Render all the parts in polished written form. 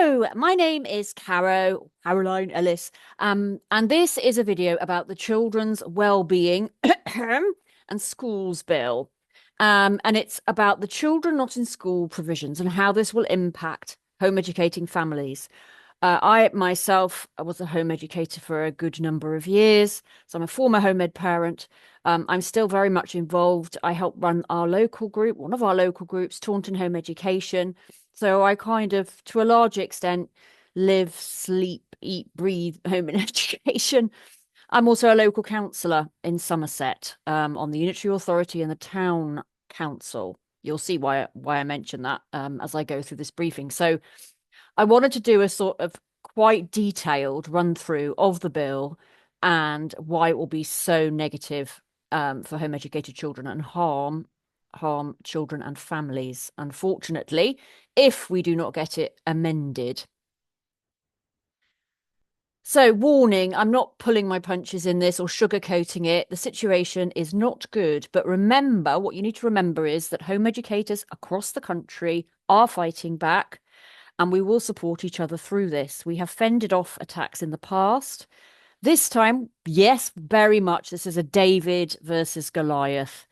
Hello, my name is Caroline Ellis, and this is a video about the Children's Wellbeing and Schools Bill. And it's about the children not in school provisions and how this will impact home educating families. I myself was a home educator for a good number of years, so I'm a former home ed parent. I'm still very much involved. I help run our local group, one of our local groups, Taunton Home Education. So I kind of, to a large extent, live, sleep, eat, breathe home and education. I'm also a local councillor in Somerset, on the Unitary Authority and the Town Council. You'll see why I mention that as I go through this briefing. So I wanted to do a sort of quite detailed run through of the bill and why it will be so negative for home educated children and harm children and families, unfortunately, if we do not get it amended. So, warning, I'm not pulling my punches in this or sugarcoating it. The situation is not good. But remember, what you need to remember is that home educators across the country are fighting back, and we will support each other through this. We have fended off attacks in the past. This time, yes, very much. This is a David versus Goliath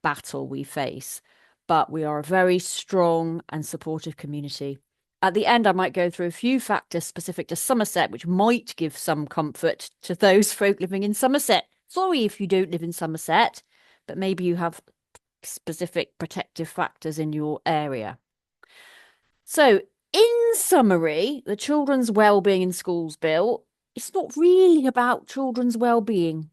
battle we face, but we are a very strong and supportive community. At the end, I might go through a few factors specific to Somerset, which might give some comfort to those folk living in Somerset. Sorry if you don't live in Somerset, but maybe you have specific protective factors in your area. So, in summary, the Children's Wellbeing in Schools Bill, it's not really about children's well-being.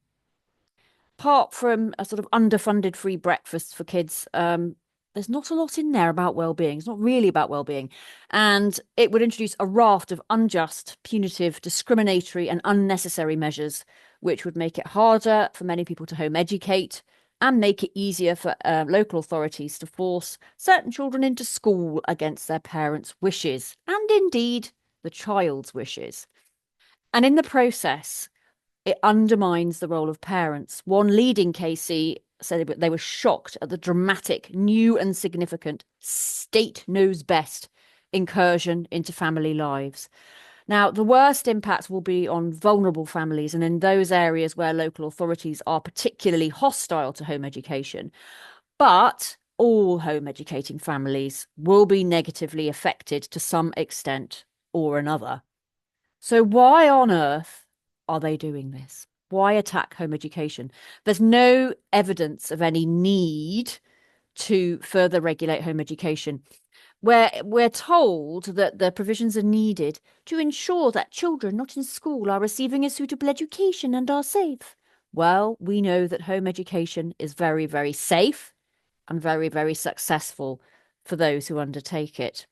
Apart from a sort of underfunded free breakfast for kids, there's not a lot in there about well-being. It's not really about well-being. And it would introduce a raft of unjust, punitive, discriminatory, and unnecessary measures, which would make it harder for many people to home educate and make it easier for local authorities to force certain children into school against their parents' wishes, and indeed the child's wishes. And in the process, it undermines the role of parents. One leading KC said they were shocked at the dramatic, new and significant state knows best incursion into family lives. Now, the worst impacts will be on vulnerable families and in those areas where local authorities are particularly hostile to home education. But all home educating families will be negatively affected to some extent or another. So why on earth are they doing this? Why attack home education? There's no evidence of any need to further regulate home education. We're told that the provisions are needed to ensure that children not in school are receiving a suitable education and are safe. Well, we know that home education is very, very safe and very, very successful for those who undertake it.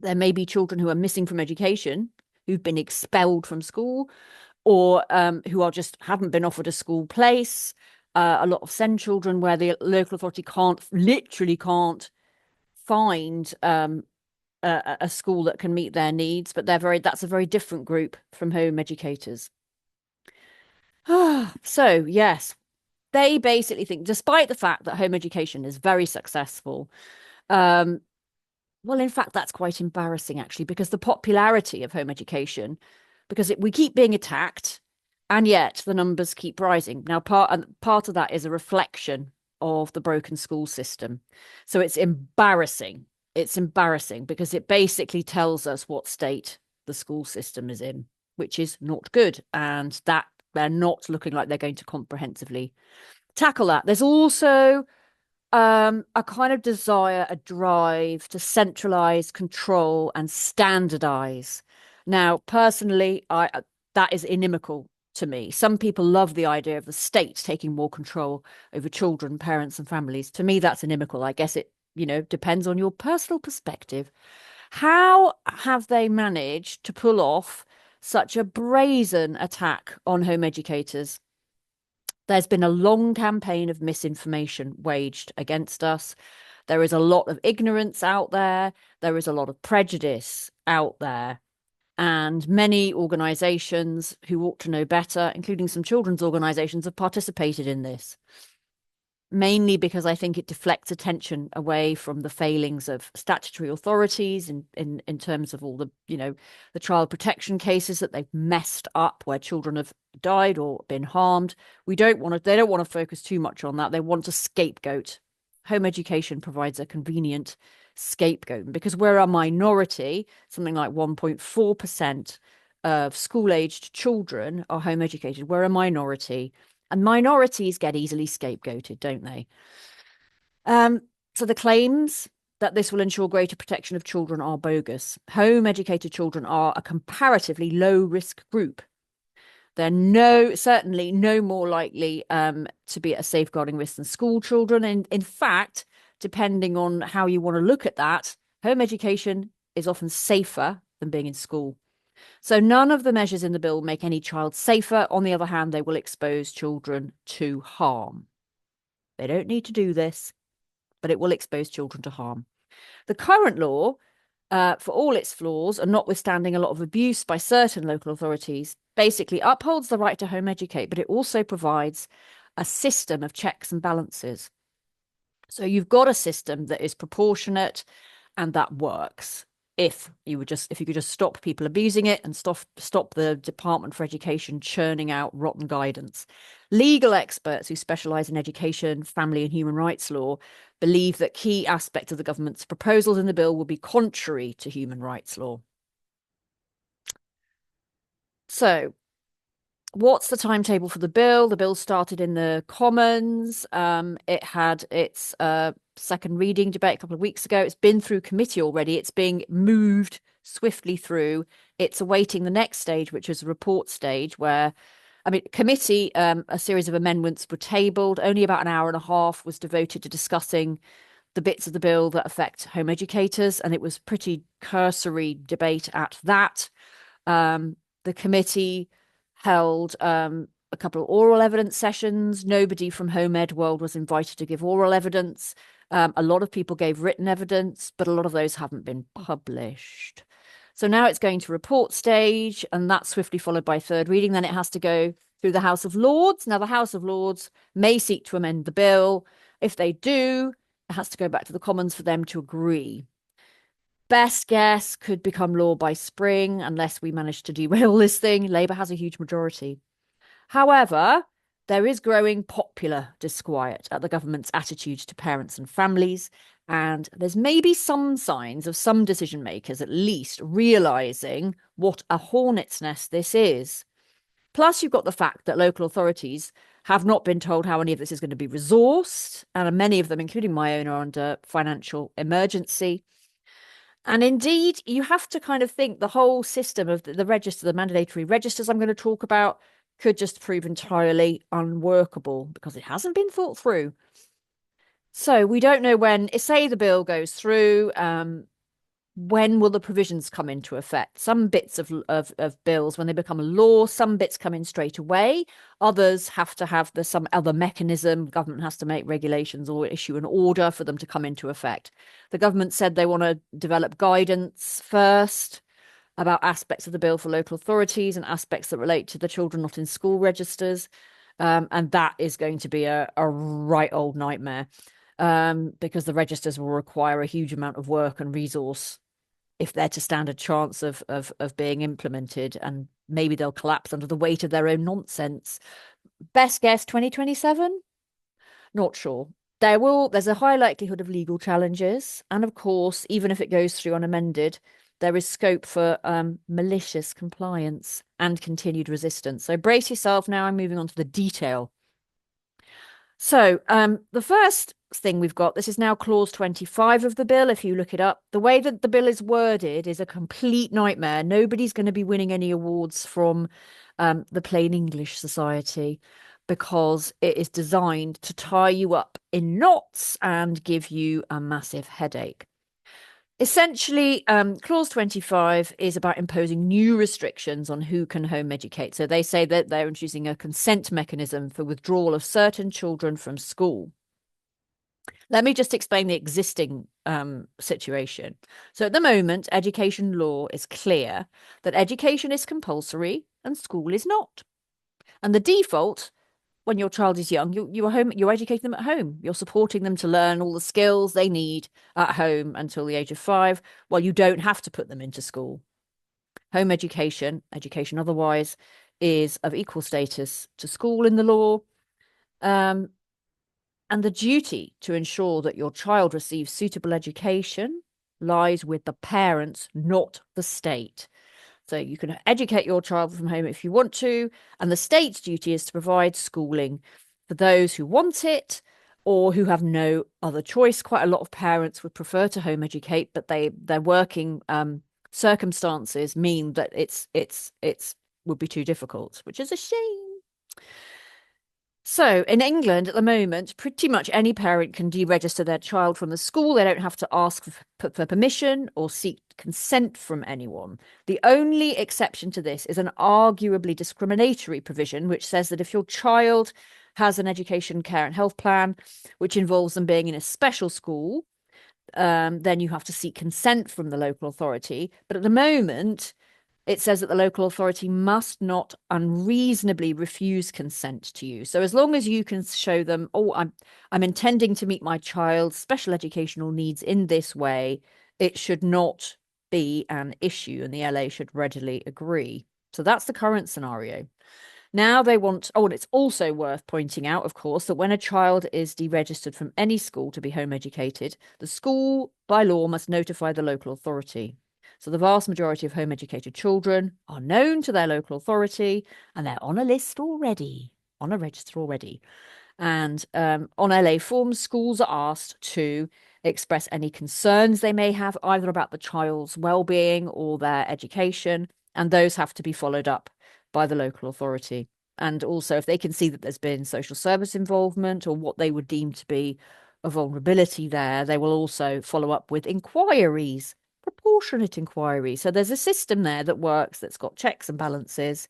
There may be children who are missing from education, who've been expelled from school, or who are just haven't been offered a school place. A lot of SEND children where the local authority literally can't find a school that can meet their needs, but that's a very different group from home educators. So yes, they basically think, despite the fact that home education is very successful, well, in fact, that's quite embarrassing, actually, because the popularity of home education, because we keep being attacked, and yet the numbers keep rising. Now, part of that is a reflection of the broken school system. So it's embarrassing. It's embarrassing because it basically tells us what state the school system is in, which is not good, and that they're not looking like they're going to comprehensively tackle that. There's also a kind of desire, a drive to centralize, control, and standardize. Now, personally, that is inimical to me. Some people love the idea of the state taking more control over children, parents, and families. To me, that's inimical. I guess it, depends on your personal perspective. How have they managed to pull off such a brazen attack on home educators? There's been a long campaign of misinformation waged against us. There is a lot of ignorance out there. There is a lot of prejudice out there. And many organisations who ought to know better, including some children's organisations, have participated in this. mainly because I think it deflects attention away from the failings of statutory authorities in terms of all the, the child protection cases that they've messed up where children have died or been harmed. They don't want to focus too much on that. They want to scapegoat. Home education provides a convenient scapegoat because we're a minority, something like 1.4% of school-aged children are home educated. We're a minority. And minorities get easily scapegoated, don't they? So the claims that this will ensure greater protection of children are bogus. Home educated children are a comparatively low risk group. They're certainly no more likely to be at a safeguarding risk than school children. And in fact, depending on how you want to look at that, home education is often safer than being in school. So none of the measures in the bill make any child safer. On the other hand, they will expose children to harm. They don't need to do this, but it will expose children to harm. The current law, for all its flaws, and notwithstanding a lot of abuse by certain local authorities, basically upholds the right to home educate, but it also provides a system of checks and balances. So you've got a system that is proportionate and that works. If you could just stop people abusing it and stop the Department for Education churning out rotten guidance. Legal experts who specialise in education, family and human rights law believe that key aspects of the government's proposals in the bill will be contrary to human rights law. So what's the timetable for the bill? The bill started in the Commons. It had its second reading debate a couple of weeks ago. It's been through committee already. It's being moved swiftly through. It's awaiting the next stage, which is a report stage where, committee, a series of amendments were tabled. Only about an hour and a half was devoted to discussing the bits of the bill that affect home educators. And it was pretty cursory debate at that. The committee held a couple of oral evidence sessions. Nobody from Home Ed World was invited to give oral evidence. A lot of people gave written evidence, but a lot of those haven't been published. So now it's going to report stage, and that's swiftly followed by third reading. Then it has to go through the House of Lords. Now, the House of Lords may seek to amend the bill. If they do, it has to go back to the Commons for them to agree. Best guess could become law by spring unless we manage to derail this thing. Labour has a huge majority. However, there is growing popular disquiet at the government's attitude to parents and families, and there's maybe some signs of some decision makers at least realising what a hornet's nest this is. Plus, you've got the fact that local authorities have not been told how any of this is going to be resourced, and many of them, including my own, are under financial emergency. And indeed, you have to kind of think the whole system of the register, the mandatory registers I'm going to talk about, could just prove entirely unworkable because it hasn't been thought through. So we don't know when, say the bill goes through, when will the provisions come into effect? Some bits of bills, when they become a law, some bits come in straight away. Others have to have some other mechanism. Government has to make regulations or issue an order for them to come into effect. The government said they want to develop guidance first about aspects of the bill for local authorities and aspects that relate to the children not in school registers. And that is going to be a right old nightmare because the registers will require a huge amount of work and resource if they're to stand a chance of being implemented, and maybe they'll collapse under the weight of their own nonsense. Best guess 2027? Not sure. There's a high likelihood of legal challenges, and of course, even if it goes through unamended, there is scope for malicious compliance and continued resistance. So brace yourself. Now I'm moving on to the detail. So the first thing we've got, this is now clause 25 of the bill. If you look it up, the way that the bill is worded is a complete nightmare. Nobody's going to be winning any awards from the Plain English Society because it is designed to tie you up in knots and give you a massive headache. Essentially, clause 25 is about imposing new restrictions on who can home educate. So they say that they're introducing a consent mechanism for withdrawal of certain children from school. Let me just explain the existing situation. So at the moment, education law is clear that education is compulsory and school is not. And the default when your child is young, you're home, you're educating them at home. You're supporting them to learn all the skills they need at home until the age of 5. Well, you don't have to put them into school. Home education, education otherwise, is of equal status to school in the law. Um, and the duty to ensure that your child receives suitable education lies with the parents, not the state. So you can educate your child from home if you want to, and the state's duty is to provide schooling for those who want it or who have no other choice. Quite a lot of parents would prefer to home educate, but their working circumstances mean that it's would be too difficult, which is a shame. So in England at the moment, pretty much any parent can deregister their child from the school. They don't have to ask for permission or seek consent from anyone. The only exception to this is an arguably discriminatory provision, which says that if your child has an education, care and health plan, which involves them being in a special school, then you have to seek consent from the local authority. But at the moment, it says that the local authority must not unreasonably refuse consent to you. So as long as you can show them, oh, I'm intending to meet my child's special educational needs in this way, it should not be an issue, and the LA should readily agree. So that's the current scenario. Now they want, oh, and it's also worth pointing out, of course, that when a child is deregistered from any school to be home educated, the school by law must notify the local authority. So the vast majority of home educated children are known to their local authority and they're on a list already, on a register already. And on LA forms, schools are asked to express any concerns they may have either about the child's well-being or their education, and those have to be followed up by the local authority. And also, if they can see that there's been social service involvement or what they would deem to be a vulnerability there, they will also follow up with inquiries, proportionate inquiries. So there's a system there that works, that's got checks and balances.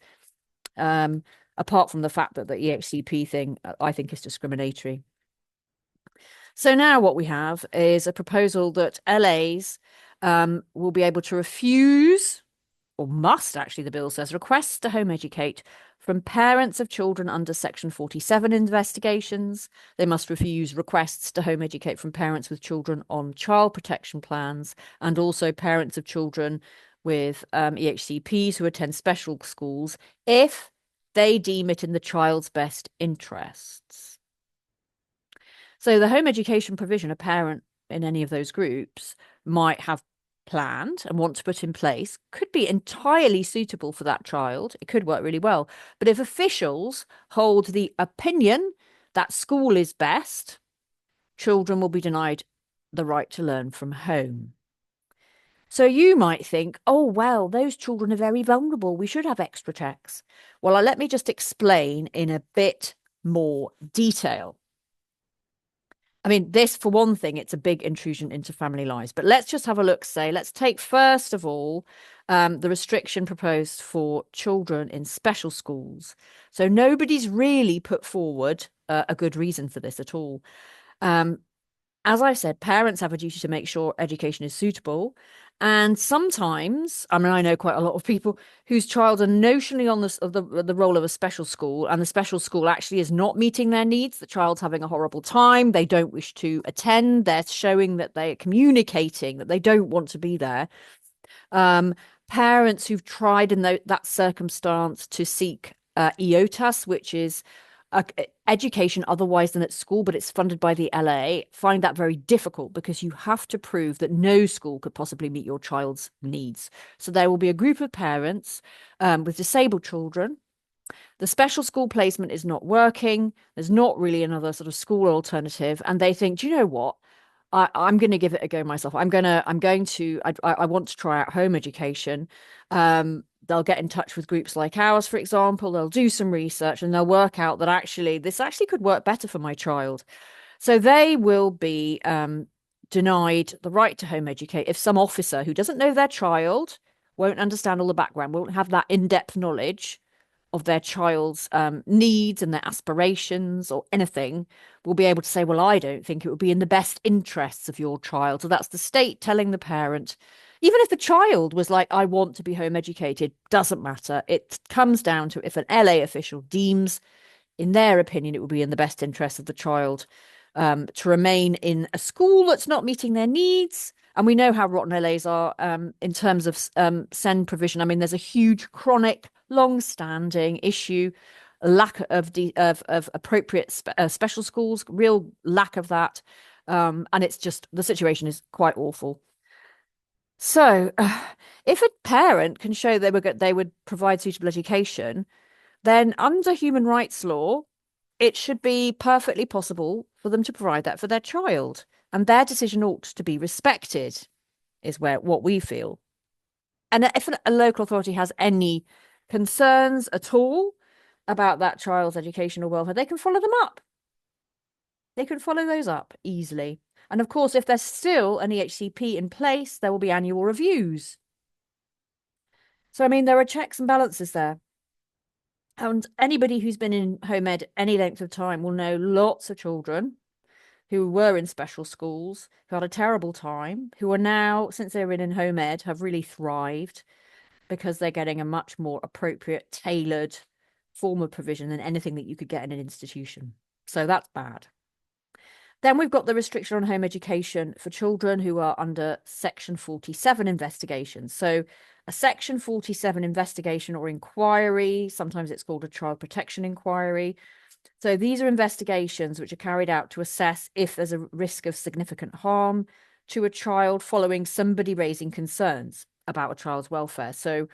Apart from the fact that the EHCP thing, I think, is discriminatory. So now what we have is a proposal that LAs will be able to refuse, or must actually, the bill says, requests to home educate from parents of children under Section 47 investigations. They must refuse requests to home educate from parents with children on child protection plans, and also parents of children with EHCPs who attend special schools if they deem it in the child's best interests. So the home education provision a parent in any of those groups might have planned and want to put in place could be entirely suitable for that child. It could work really well. But if officials hold the opinion that school is best, children will be denied the right to learn from home. So you might think, oh, well, those children are very vulnerable. We should have extra checks. Well, let me just explain in a bit more detail. I mean, this, for one thing, it's a big intrusion into family lives. But let's just have a look, let's take, first of all, the restriction proposed for children in special schools. So nobody's really put forward a good reason for this at all. As I said, parents have a duty to make sure education is suitable. And sometimes, I mean, I know quite a lot of people whose child are notionally on the role of a special school, and the special school actually is not meeting their needs. The child's having a horrible time. They don't wish to attend. They're showing that they're communicating that they don't want to be there. Parents who've tried in that circumstance to seek EOTAS, which is education otherwise than at school, but it's funded by the LA, find that very difficult because you have to prove that no school could possibly meet your child's needs. So there will be a group of parents with disabled children. The special school placement is not working. There's not really another sort of school alternative. And they think, do you know what? I'm going to give it a go myself. I want to try out home education. They'll get in touch with groups like ours, for example. They'll do some research and they'll work out that actually this actually could work better for my child. So they will be denied the right to home educate if some officer who doesn't know their child, won't understand all the background, won't have that in-depth knowledge of their child's needs and their aspirations or anything, will be able to say, well, I don't think it would be in the best interests of your child. So that's the state telling the parent, even if the child was like, I want to be home educated, doesn't matter. It comes down to if an LA official deems in their opinion, it would be in the best interest of the child to remain in a school that's not meeting their needs. And we know how rotten LAs are in terms of SEND provision. I mean, there's a huge, chronic, long-standing issue, lack of appropriate special schools, real lack of that, and it's just the situation is quite awful. So, if a parent can show they would provide suitable education, then under human rights law, it should be perfectly possible for them to provide that for their child, and their decision ought to be respected, is where what we feel. And if a local authority has any concerns at all about that child's educational welfare, they can follow them up. They can follow those up easily. And of course, if there's still an EHCP in place, there will be annual reviews. So, I mean, there are checks and balances there. And anybody who's been in home ed any length of time will know lots of children who were in special schools, who had a terrible time, who are now, since they're in home ed, have really thrived because they're getting a much more appropriate, tailored form of provision than anything that you could get in an institution. So that's bad. Then we've got the restriction on home education for children who are under Section 47 investigation. So a Section 47 investigation or inquiry, sometimes it's called a child protection inquiry. So these are investigations which are carried out to assess if there's a risk of significant harm to a child following somebody raising concerns about a child's welfare. So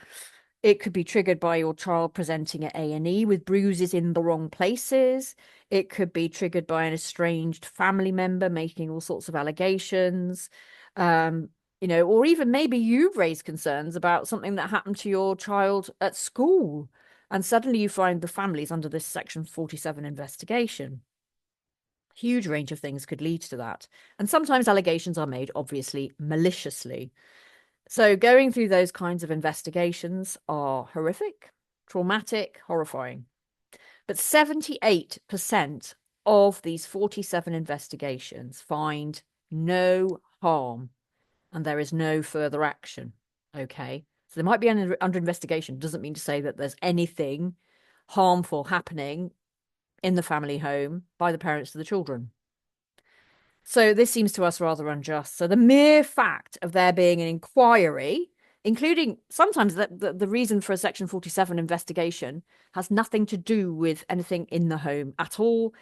it could be triggered by your child presenting at A&E with bruises in the wrong places. It could be triggered by an estranged family member making all sorts of allegations. Or even maybe you've raised concerns about something that happened to your child at school, and suddenly you find the family's under this Section 47 investigation. Huge range of things could lead to that. And sometimes allegations are made, obviously, maliciously. So going through those kinds of investigations are horrific, traumatic, horrifying. But 78% of these 47 investigations find no harm and there is no further action. Okay. So they might be under investigation. Doesn't mean to say that there's anything harmful happening in the family home by the parents to the children. So this seems to us rather unjust. So the mere fact of there being an inquiry, including sometimes the reason for a Section 47 investigation, has nothing to do with anything in the home at all.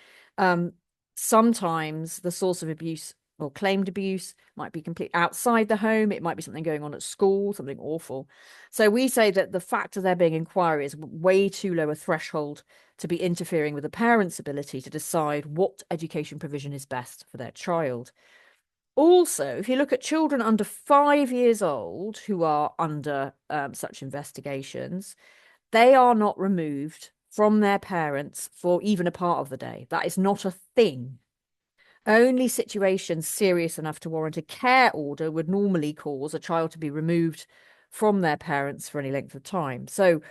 Sometimes the source of abuse or claimed abuse might be completely outside the home. It might be something going on at school, something awful. So we say that the fact of there being inquiry is way too low a threshold to be interfering with a parent's ability to decide what education provision is best for their child. Also, if you look at children under 5 years old who are under such investigations, they are not removed from their parents for even a part of the day. That is not a thing. Only situations serious enough to warrant a care order would normally cause a child to be removed from their parents for any length of time. So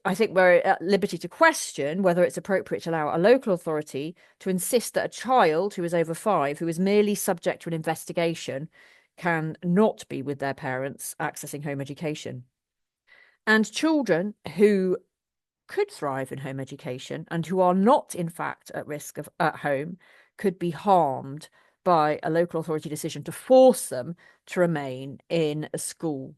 I think we're at liberty to question whether it's appropriate to allow a local authority to insist that a child who is over 5, who is merely subject to an investigation, can not be with their parents accessing home education. And children who could thrive in home education and who are not, in fact, at risk of at home could be harmed by a local authority decision to force them to remain in a school.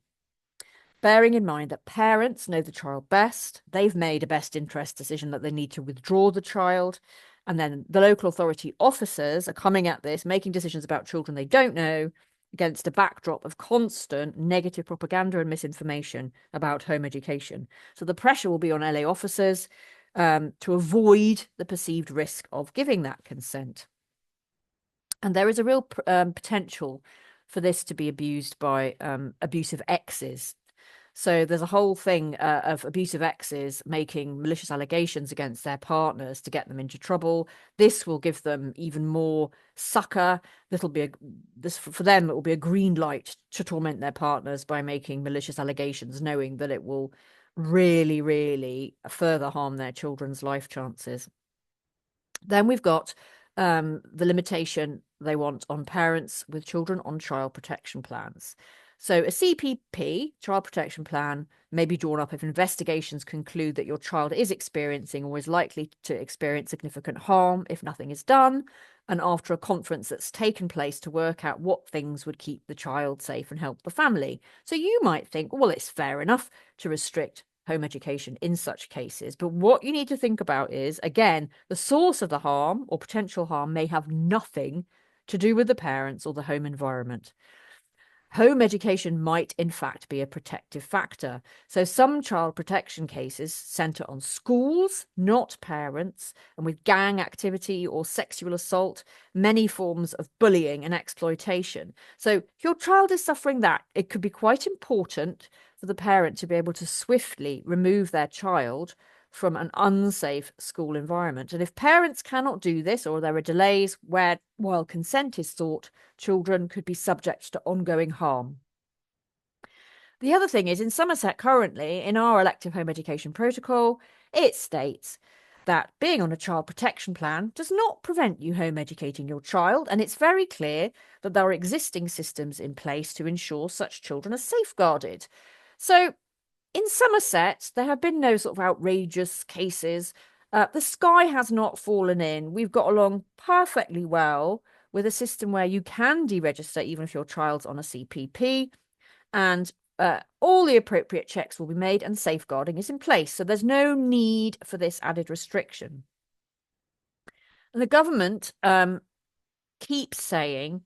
Bearing in mind that parents know the child best, they've made a best interest decision that they need to withdraw the child, and then the local authority officers are coming at this, making decisions about children they don't know, against a backdrop of constant negative propaganda and misinformation about home education. So the pressure will be on LA officers to avoid the perceived risk of giving that consent. And there is a real potential for this to be abused by abusive exes. So there's a whole thing of abusive exes making malicious allegations against their partners to get them into trouble. This will give them even more succor. For them, it will be a green light to torment their partners by making malicious allegations, knowing that it will really, really further harm their children's life chances. Then we've got the limitation they want on parents with children on child protection plans. So a CPP, child protection plan, may be drawn up if investigations conclude that your child is experiencing or is likely to experience significant harm if nothing is done, and after a conference that's taken place to work out what things would keep the child safe and help the family. So you might think, well, it's fair enough to restrict home education in such cases. But what you need to think about is, again, the source of the harm or potential harm may have nothing to do with the parents or the home environment. Home education might, in fact, be a protective factor. So some child protection cases centre on schools, not parents, and with gang activity or sexual assault, many forms of bullying and exploitation. So if your child is suffering that, it could be quite important for the parent to be able to swiftly remove their child from an unsafe school environment. And if parents cannot do this, or there are delays while consent is sought, children could be subject to ongoing harm. The other thing is, in Somerset currently, in our elective home education protocol, it states that being on a child protection plan does not prevent you home educating your child, and it's very clear that there are existing systems in place to ensure such children are safeguarded. So in Somerset, there have been no sort of outrageous cases. The sky has not fallen in. We've got along perfectly well with a system where you can deregister even if your child's on a CPP, and all the appropriate checks will be made and safeguarding is in place. So there's no need for this added restriction. And the government keeps saying,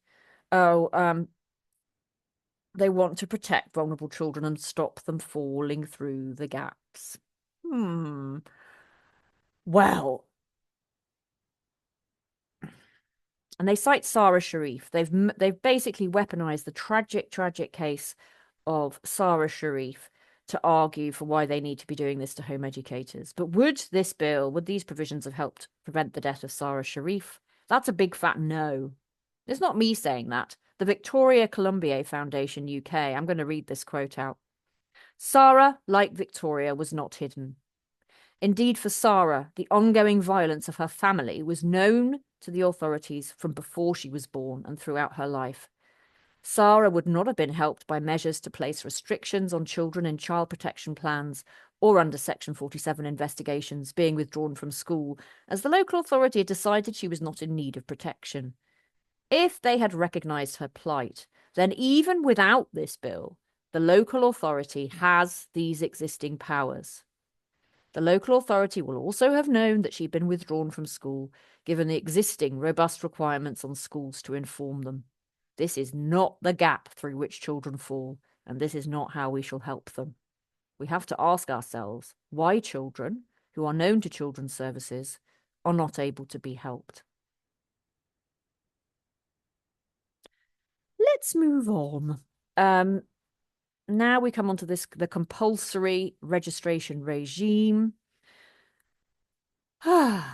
oh, they want to protect vulnerable children and stop them falling through the gaps. Well, and they cite Sarah Sharif. They've basically weaponized the tragic case of Sarah Sharif to argue for why they need to be doing this to home educators. But would these provisions have helped prevent the death of Sarah Sharif? That's a big fat no. It's not me saying that. The Victoria Columbier Foundation UK. I'm going to read this quote out. Sarah, like Victoria, was not hidden. Indeed, for Sarah, the ongoing violence of her family was known to the authorities from before she was born and throughout her life. Sarah would not have been helped by measures to place restrictions on children in child protection plans or under Section 47 investigations being withdrawn from school, as the local authority had decided she was not in need of protection. If they had recognised her plight, then even without this bill, the local authority has these existing powers. The local authority will also have known that she'd been withdrawn from school, given the existing robust requirements on schools to inform them. This is not the gap through which children fall, and this is not how we shall help them. We have to ask ourselves why children, who are known to children's services, are not able to be helped. Let's move on. Now we come on to the compulsory registration regime. Yeah.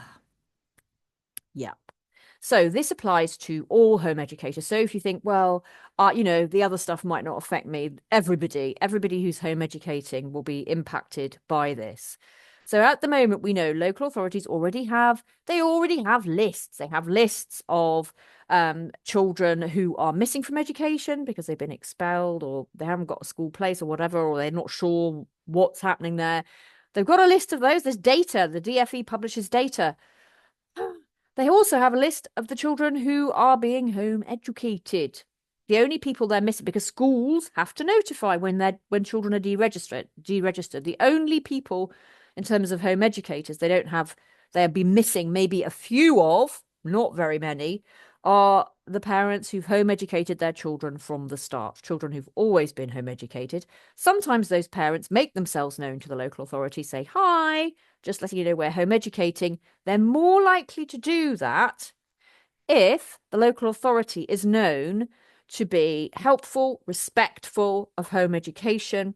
So this applies to all home educators. So if you think, well, the other stuff might not affect me, everybody who's home educating will be impacted by this. So at the moment, we know local authorities already have lists. They have lists of children who are missing from education because they've been expelled or they haven't got a school place or whatever, or they're not sure what's happening there. They've got a list of those. There's data. The DfE publishes data. They also have a list of the children who are being home educated. The only people they're missing, because schools have to notify when children are deregistered. The only people in terms of home educators they'll be missing maybe a few of, not very many, are the parents who've home educated their children from the start, children who've always been home educated. Sometimes those parents make themselves known to the local authority, say, hi, just letting you know we're home educating. They're more likely to do that if the local authority is known to be helpful, respectful of home education,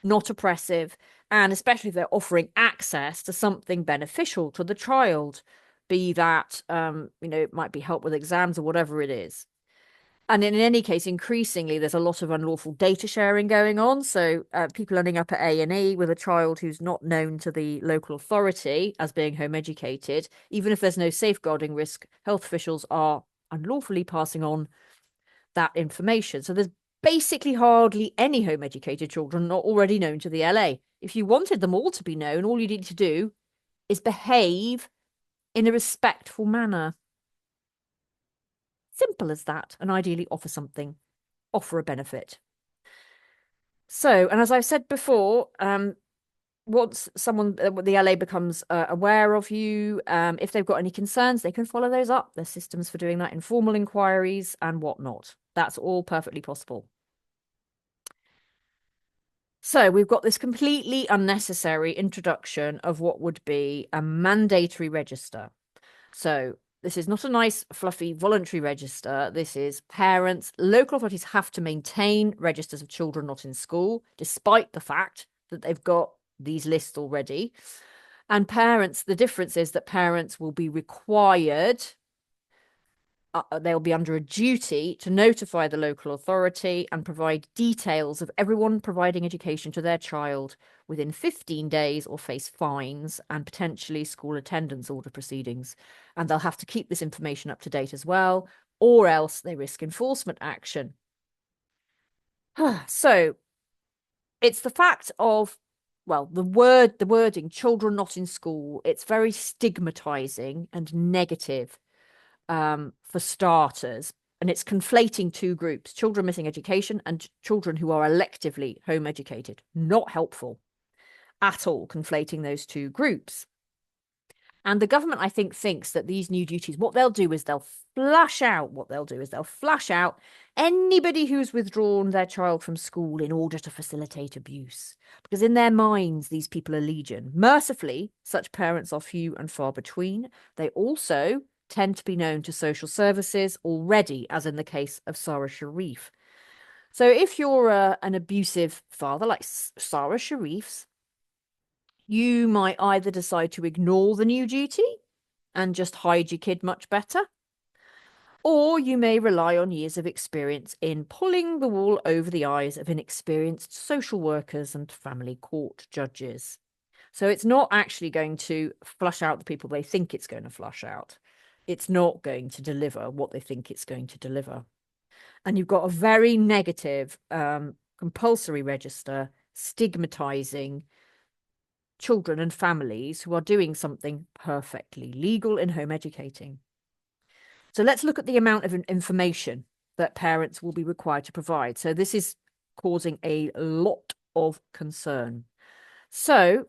not oppressive, and especially if they're offering access to something beneficial to the child, be that, it might be help with exams or whatever it is. And in any case, increasingly, there's a lot of unlawful data sharing going on. So people ending up at A&E with a child who's not known to the local authority as being home educated, even if there's no safeguarding risk, health officials are unlawfully passing on that information. So there's basically hardly any home educated children not already known to the LA. If you wanted them all to be known, all you need to do is behave in a respectful manner. Simple as that, and ideally offer something, offer a benefit. So, and as I've said before, once someone, the LA becomes aware of you, if they've got any concerns, they can follow those up. There's systems for doing that, informal inquiries and whatnot. That's all perfectly possible. So we've got this completely unnecessary introduction of what would be a mandatory register. So this is not a nice, fluffy, voluntary register. This is parents, local authorities have to maintain registers of children not in school, despite the fact that they've got these lists already. And parents, the difference is that parents will be required, they'll be under a duty to notify the local authority and provide details of everyone providing education to their child within 15 days or face fines and potentially school attendance order proceedings. And they'll have to keep this information up to date as well, or else they risk enforcement action. So it's the fact of, well, the wording, children not in school, it's very stigmatizing and negative. For starters, and it's conflating two groups, children missing education and children who are electively home educated. Not helpful at all, conflating those two groups. And the government, I think, thinks that these new duties, what they'll do is they'll flash out anybody who's withdrawn their child from school in order to facilitate abuse. Because in their minds, these people are legion. Mercifully, such parents are few and far between. They also tend to be known to social services already, as in the case of Sarah Sharif. So if you're an abusive father like Sarah Sharif's, you might either decide to ignore the new duty and just hide your kid much better, or you may rely on years of experience in pulling the wool over the eyes of inexperienced social workers and family court judges. So it's not actually going to flush out the people they think it's going to flush out. It's not going to deliver what they think it's going to deliver. And you've got a very negative compulsory register stigmatizing children and families who are doing something perfectly legal in home educating. So let's look at the amount of information that parents will be required to provide. So this is causing a lot of concern. So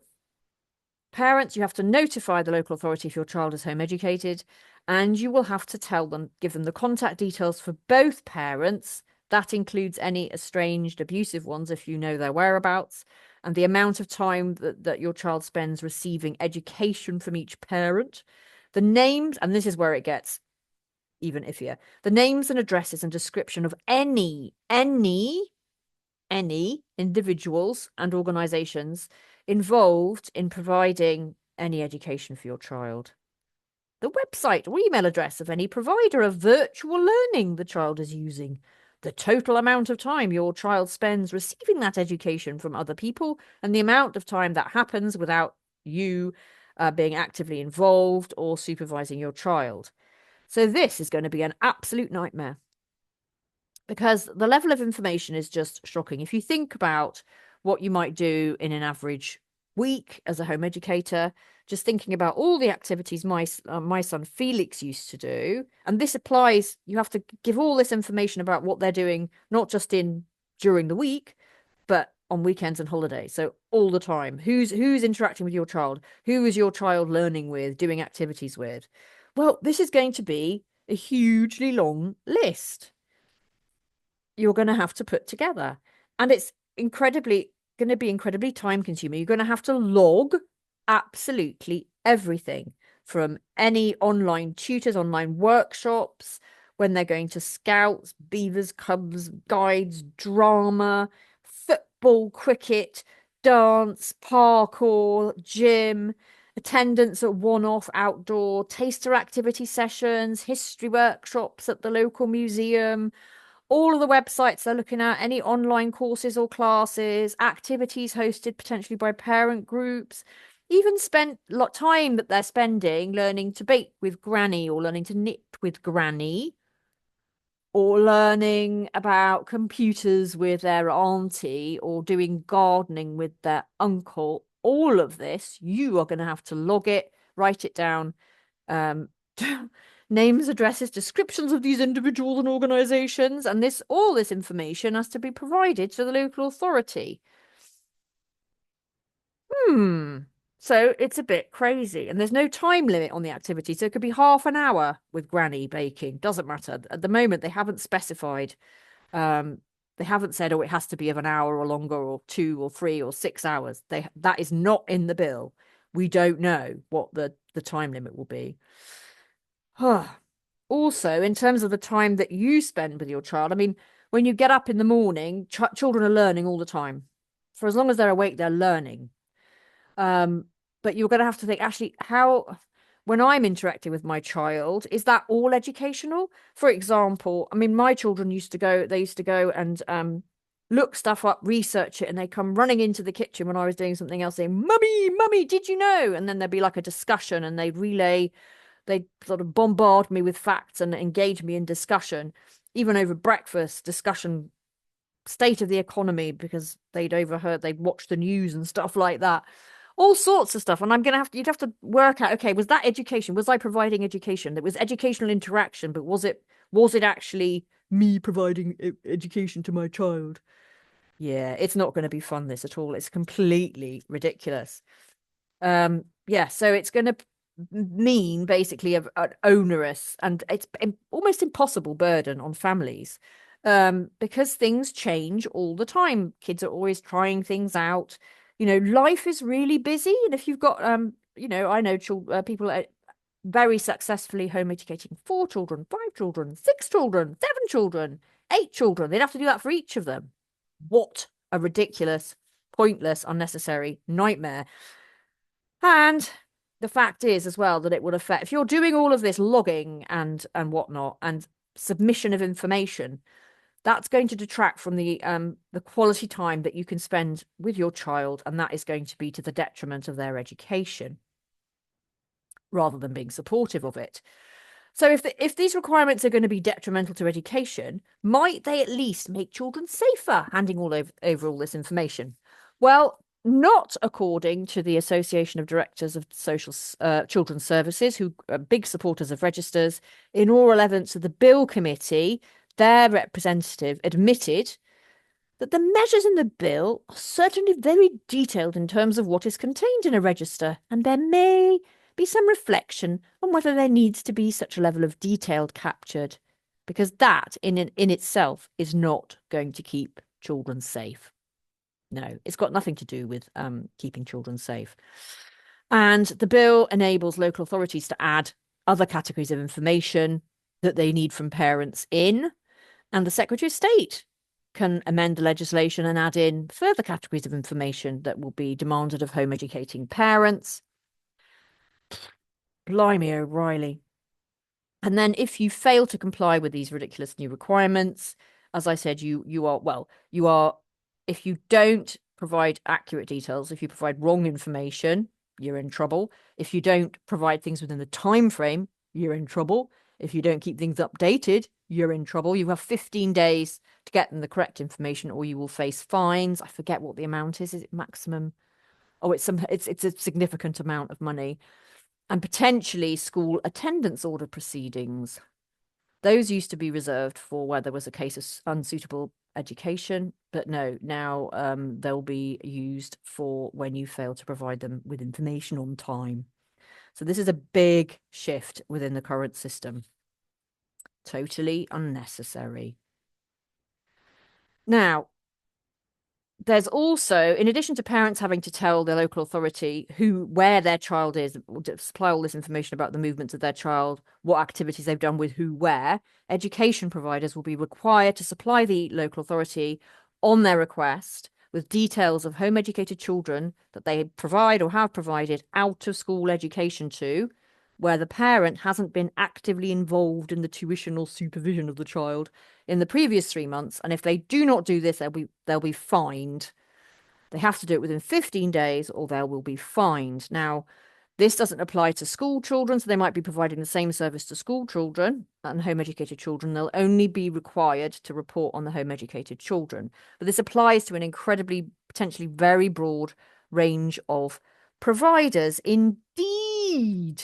parents, you have to notify the local authority if your child is home educated, and you will have to tell them, give them the contact details for both parents. That includes any estranged, abusive ones if you know their whereabouts, and the amount of time that your child spends receiving education from each parent. The names, and this is where it gets even iffier, the names and addresses and description of any individuals and organisations involved in providing any education for your child. The website or email address of any provider of virtual learning the child is using. The total amount of time your child spends receiving that education from other people, and the amount of time that happens without you being actively involved or supervising your child. So this is going to be an absolute nightmare, because the level of information is just shocking. If you think about what you might do in an average week as a home educator, just thinking about all the activities my son Felix used to do, and this applies, you have to give all this information about what they're doing, not just during the week, but on weekends and holidays. So all the time, who's interacting with your child, who is your child learning with, doing activities with. Well, this is going to be a hugely long list you're going to have to put together. And it's going to be incredibly time consuming. You're going to have to log absolutely everything, from any online tutors, online workshops, when they're going to scouts, beavers, cubs, guides, drama, football, cricket, dance, parkour, gym, attendance at one-off outdoor taster activity sessions, history workshops at the local museum, all of the websites they're looking at, any online courses or classes, activities hosted potentially by parent groups, even spent a lot of time that they're spending learning to bake with granny or learning to knit with granny. or learning about computers with their auntie or doing gardening with their uncle, all of this, you are going to have to log it, write it down, um, names, addresses, descriptions of these individuals and organizations, and all this information has to be provided to the local authority. Hmm. So it's a bit crazy. And there's no time limit on the activity. So it could be half an hour with Granny baking. Doesn't matter. At the moment, they haven't specified. Um, they haven't said, oh, it has to be of an hour or longer, or 2 or 3 or 6 hours. That is not in the bill. We don't know what the time limit will be. Also, in terms of the time that you spend with your child, I mean, when you get up in the morning, children are learning all the time. For as long as they're awake, they're learning. Um, but you're going to have to think, actually, when I'm interacting with my child, is that all educational? For example, I mean, my children they used to go and look stuff up, research it, and they come running into the kitchen when I was doing something else saying, Mummy, Mummy, did you know? And then there'd be like a discussion and they'd sort of bombard me with facts and engage me in discussion, even over breakfast, discussion, state of the economy, because they'd watched the news and stuff like that, all sorts of stuff. And you'd have to work out, okay, was that education? Was I providing education? That was educational interaction, but was it actually me providing education to my child? Yeah, it's not going to be fun, this at all. It's completely ridiculous. Yeah, so it's going to mean basically an onerous and it's almost impossible burden on families, because things change all the time. Kids are always trying things out. Life is really busy, and if you've got I know people are very successfully home educating 4 children, 5 children, 6 children, 7 children, 8 children. They'd have to do that for each of them. What a ridiculous, pointless, unnecessary nightmare. And the fact is as well that it would affect, if you're doing all of this logging and whatnot and submission of information, that's going to detract from the quality time that you can spend with your child, and that is going to be to the detriment of their education rather than being supportive of it. So if these requirements are going to be detrimental to education, might they at least make children safer handing over all this information? Well, not according to the Association of Directors of Social Children's Services, who are big supporters of registers. In oral evidence of the Bill Committee, their representative admitted that the measures in the bill are certainly very detailed in terms of what is contained in a register, and there may be some reflection on whether there needs to be such a level of detail captured, because that in itself is not going to keep children safe. No, it's got nothing to do with keeping children safe. And the bill enables local authorities to add other categories of information that they need from parents in, and the Secretary of State can amend the legislation and add in further categories of information that will be demanded of home educating parents. Blimey O'Reilly. And then if you fail to comply with these ridiculous new requirements, as I said, you are, if you don't provide accurate details, if you provide wrong information, you're in trouble. If you don't provide things within the time frame, you're in trouble. If you don't keep things updated, you're in trouble. You have 15 days to get them the correct information, or you will face fines. I forget what the amount is. Is it maximum? Oh, it's a significant amount of money. And potentially school attendance order proceedings. Those used to be reserved for where there was a case of unsuitable education, but no, now they'll be used for when you fail to provide them with information on time. So this is a big shift within the current system. Totally unnecessary. Now, there's also, in addition to parents having to tell their local authority where their child is, supply all this information about the movements of their child, what activities they've done with who, where, education providers will be required to supply the local authority on their request with details of home educated children that they provide or have provided out of school education to, where the parent hasn't been actively involved in the tuition or supervision of the child in the previous 3 months. And if they do not do this, they'll be fined. They have to do it within 15 days or they will be fined. Now, This doesn't apply to school children, so they might be providing the same service to school children and home educated children. They'll only be required to report on the home educated children. But this applies to an incredibly, potentially very broad range of providers indeed.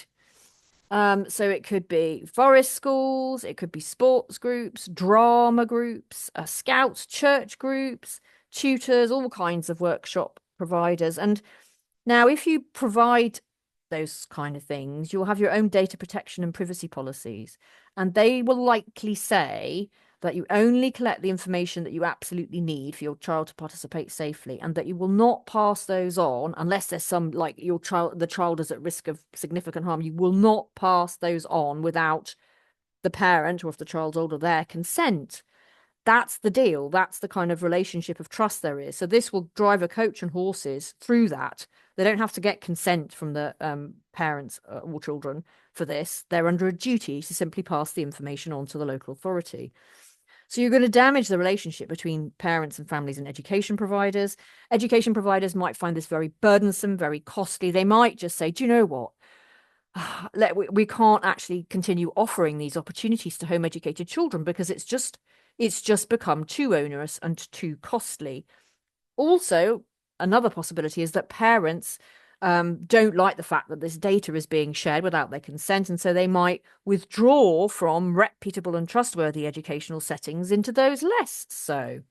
So it could be forest schools, it could be sports groups, drama groups, scouts, church groups, tutors, all kinds of workshop providers. And now, if you provide those kind of things, you'll have your own data protection and privacy policies, and they will likely say that you only collect the information that you absolutely need for your child to participate safely, and that you will not pass those on unless there's some, like, the child is at risk of significant harm. You will not pass those on without the parent, or if the child's older, their consent. That's the deal. That's the kind of relationship of trust there is. So this will drive a coach and horses through that. They don't have to get consent from the parents or children for this. They're under a duty to simply pass the information on to the local authority. So you're going to damage the relationship between parents and families and education providers. Education providers might find this very burdensome, very costly. They might just say, do you know what? We can't actually continue offering these opportunities to home educated children because it's just become too onerous and too costly. Also, another possibility is that parents don't like the fact that this data is being shared without their consent, and so they might withdraw from reputable and trustworthy educational settings into those less so.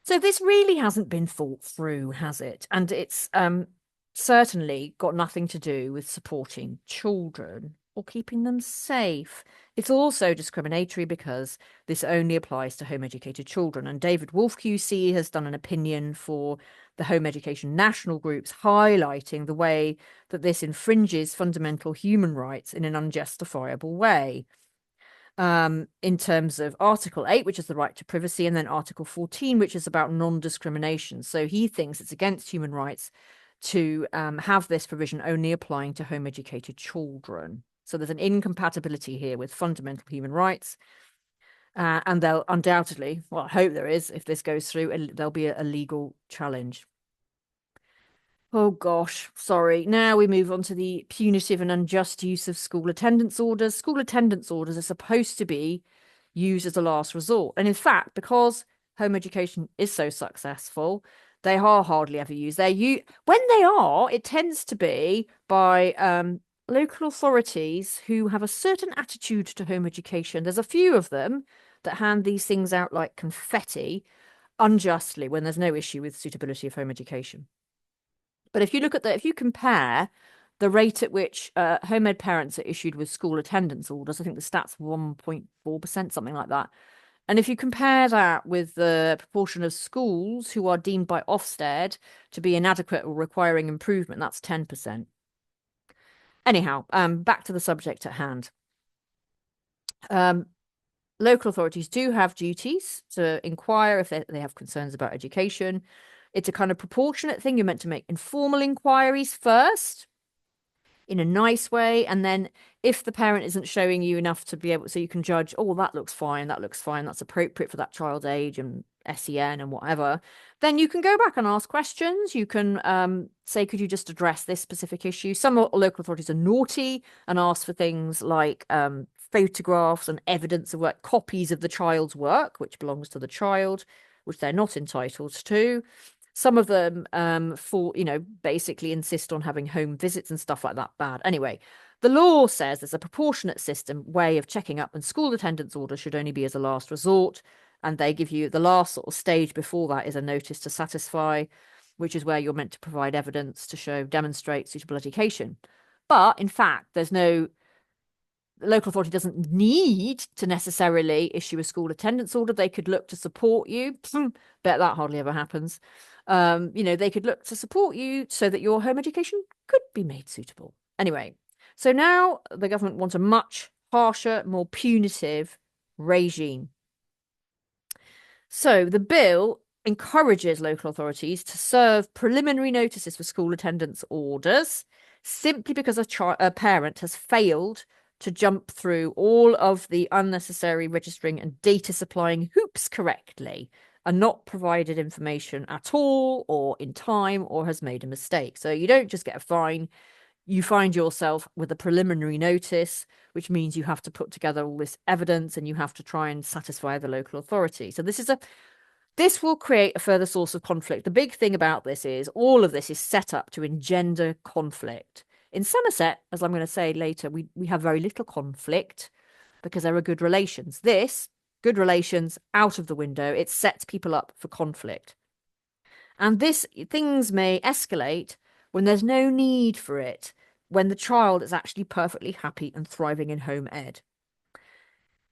So this really hasn't been thought through, has it? And it's certainly got nothing to do with supporting children or keeping them safe. It's also discriminatory because this only applies to home educated children. And David Wolf QC has done an opinion for the Home Education National Groups, highlighting the way that this infringes fundamental human rights in an unjustifiable way. In terms of Article 8, which is the right to privacy, and then Article 14, which is about non-discrimination. So he thinks it's against human rights to have this provision only applying to home educated children. So there's an incompatibility here with fundamental human rights. And they'll undoubtedly, well, I hope there is, if this goes through, there'll be a legal challenge. Oh gosh, sorry. Now we move on to the punitive and unjust use of school attendance orders. School attendance orders are supposed to be used as a last resort. And in fact, because home education is so successful, they are hardly ever used. When they are, it tends to be by local authorities who have a certain attitude to home education. There's a few of them that hand these things out like confetti unjustly when there's no issue with suitability of home education. But if you compare the rate at which home ed parents are issued with school attendance orders, I think the stat's 1.4%, something like that. And if you compare that with the proportion of schools who are deemed by Ofsted to be inadequate or requiring improvement, that's 10%. Anyhow, back to the subject at hand. Local authorities do have duties to inquire if they have concerns about education. It's a kind of proportionate thing. You're meant to make informal inquiries first in a nice way. And then if the parent isn't showing you enough to be able, so you can judge, oh, that looks fine, that's appropriate for that child's age and SEN and whatever, then you can go back and ask questions. You can say, could you just address this specific issue? Some local authorities are naughty and ask for things like photographs and evidence of work, copies of the child's work, which belongs to the child, which they're not entitled to. Some of them, basically insist on having home visits and stuff like that. Bad. Anyway, the law says there's a proportionate way of checking up, and school attendance orders should only be as a last resort. And they give you the last sort of stage before that is a notice to satisfy, which is where you're meant to provide evidence to demonstrate suitable education. But in fact, the local authority doesn't need to necessarily issue a school attendance order. They could look to support you. Bet that hardly ever happens. They could look to support you so that your home education could be made suitable. Anyway, so now the government wants a much harsher, more punitive regime. So the bill encourages local authorities to serve preliminary notices for school attendance orders simply because a parent has failed to jump through all of the unnecessary registering and data supplying hoops correctly and not provided information at all or in time or has made a mistake. So you don't just get a fine, you find yourself with a preliminary notice, which means you have to put together all this evidence and you have to try and satisfy the local authority. So this will create a further source of conflict. The big thing about this is all of this is set up to engender conflict. In Somerset, as I'm going to say later, we have very little conflict because there are good relations. This, good relations, out of the window. It sets people up for conflict. And things may escalate when there's no need for it, when the child is actually perfectly happy and thriving in home ed.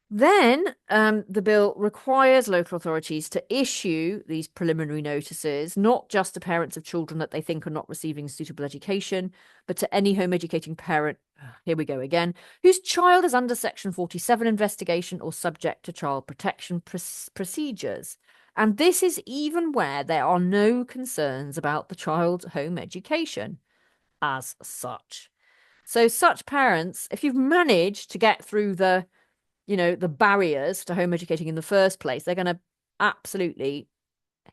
Then the bill requires local authorities to issue these preliminary notices, not just to parents of children that they think are not receiving suitable education, but to any home educating parent, here we go again, whose child is under Section 47 investigation or subject to child protection procedures. And this is even where there are no concerns about the child's home education as such. So such parents, if you've managed to get through the barriers to home educating in the first place, they're going to absolutely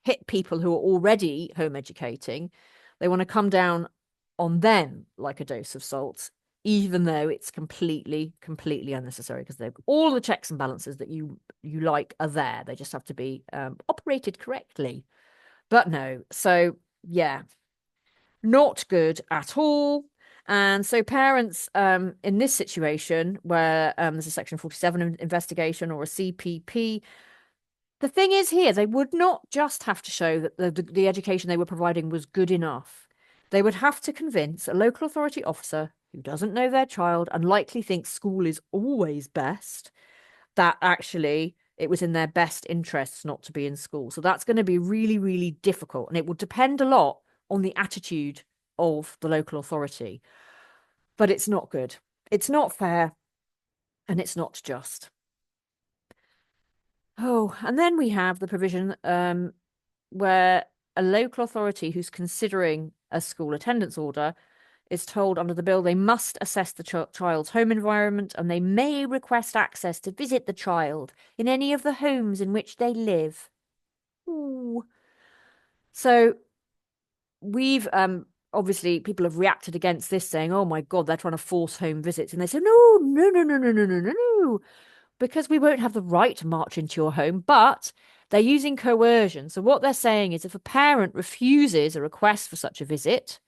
hit people who are already home educating. They want to come down on them like a dose of salt, even though it's completely unnecessary, because all the checks and balances that you like are there. They just have to be operated correctly. But no, so yeah, not good at all. And so parents in this situation where there's a Section 47 investigation or a CPP, the thing is here, they would not just have to show that the education they were providing was good enough. They would have to convince a local authority officer who doesn't know their child and likely thinks school is always best, that actually it was in their best interests not to be in school. So that's going to be really, really difficult. And it will depend a lot on the attitude of the local authority. But it's not good. It's not fair. And it's not just. Oh, and then we have the provision where a local authority who's considering a school attendance order is told under the bill they must assess the child's home environment and they may request access to visit the child in any of the homes in which they live. Ooh. So we've obviously people have reacted against this, saying, oh my God, they're trying to force home visits. And they say, no, no, no, no, no, no, no, no, no, because we won't have the right to march into your home, but they're using coercion. So what they're saying is if a parent refuses a request for such a visit,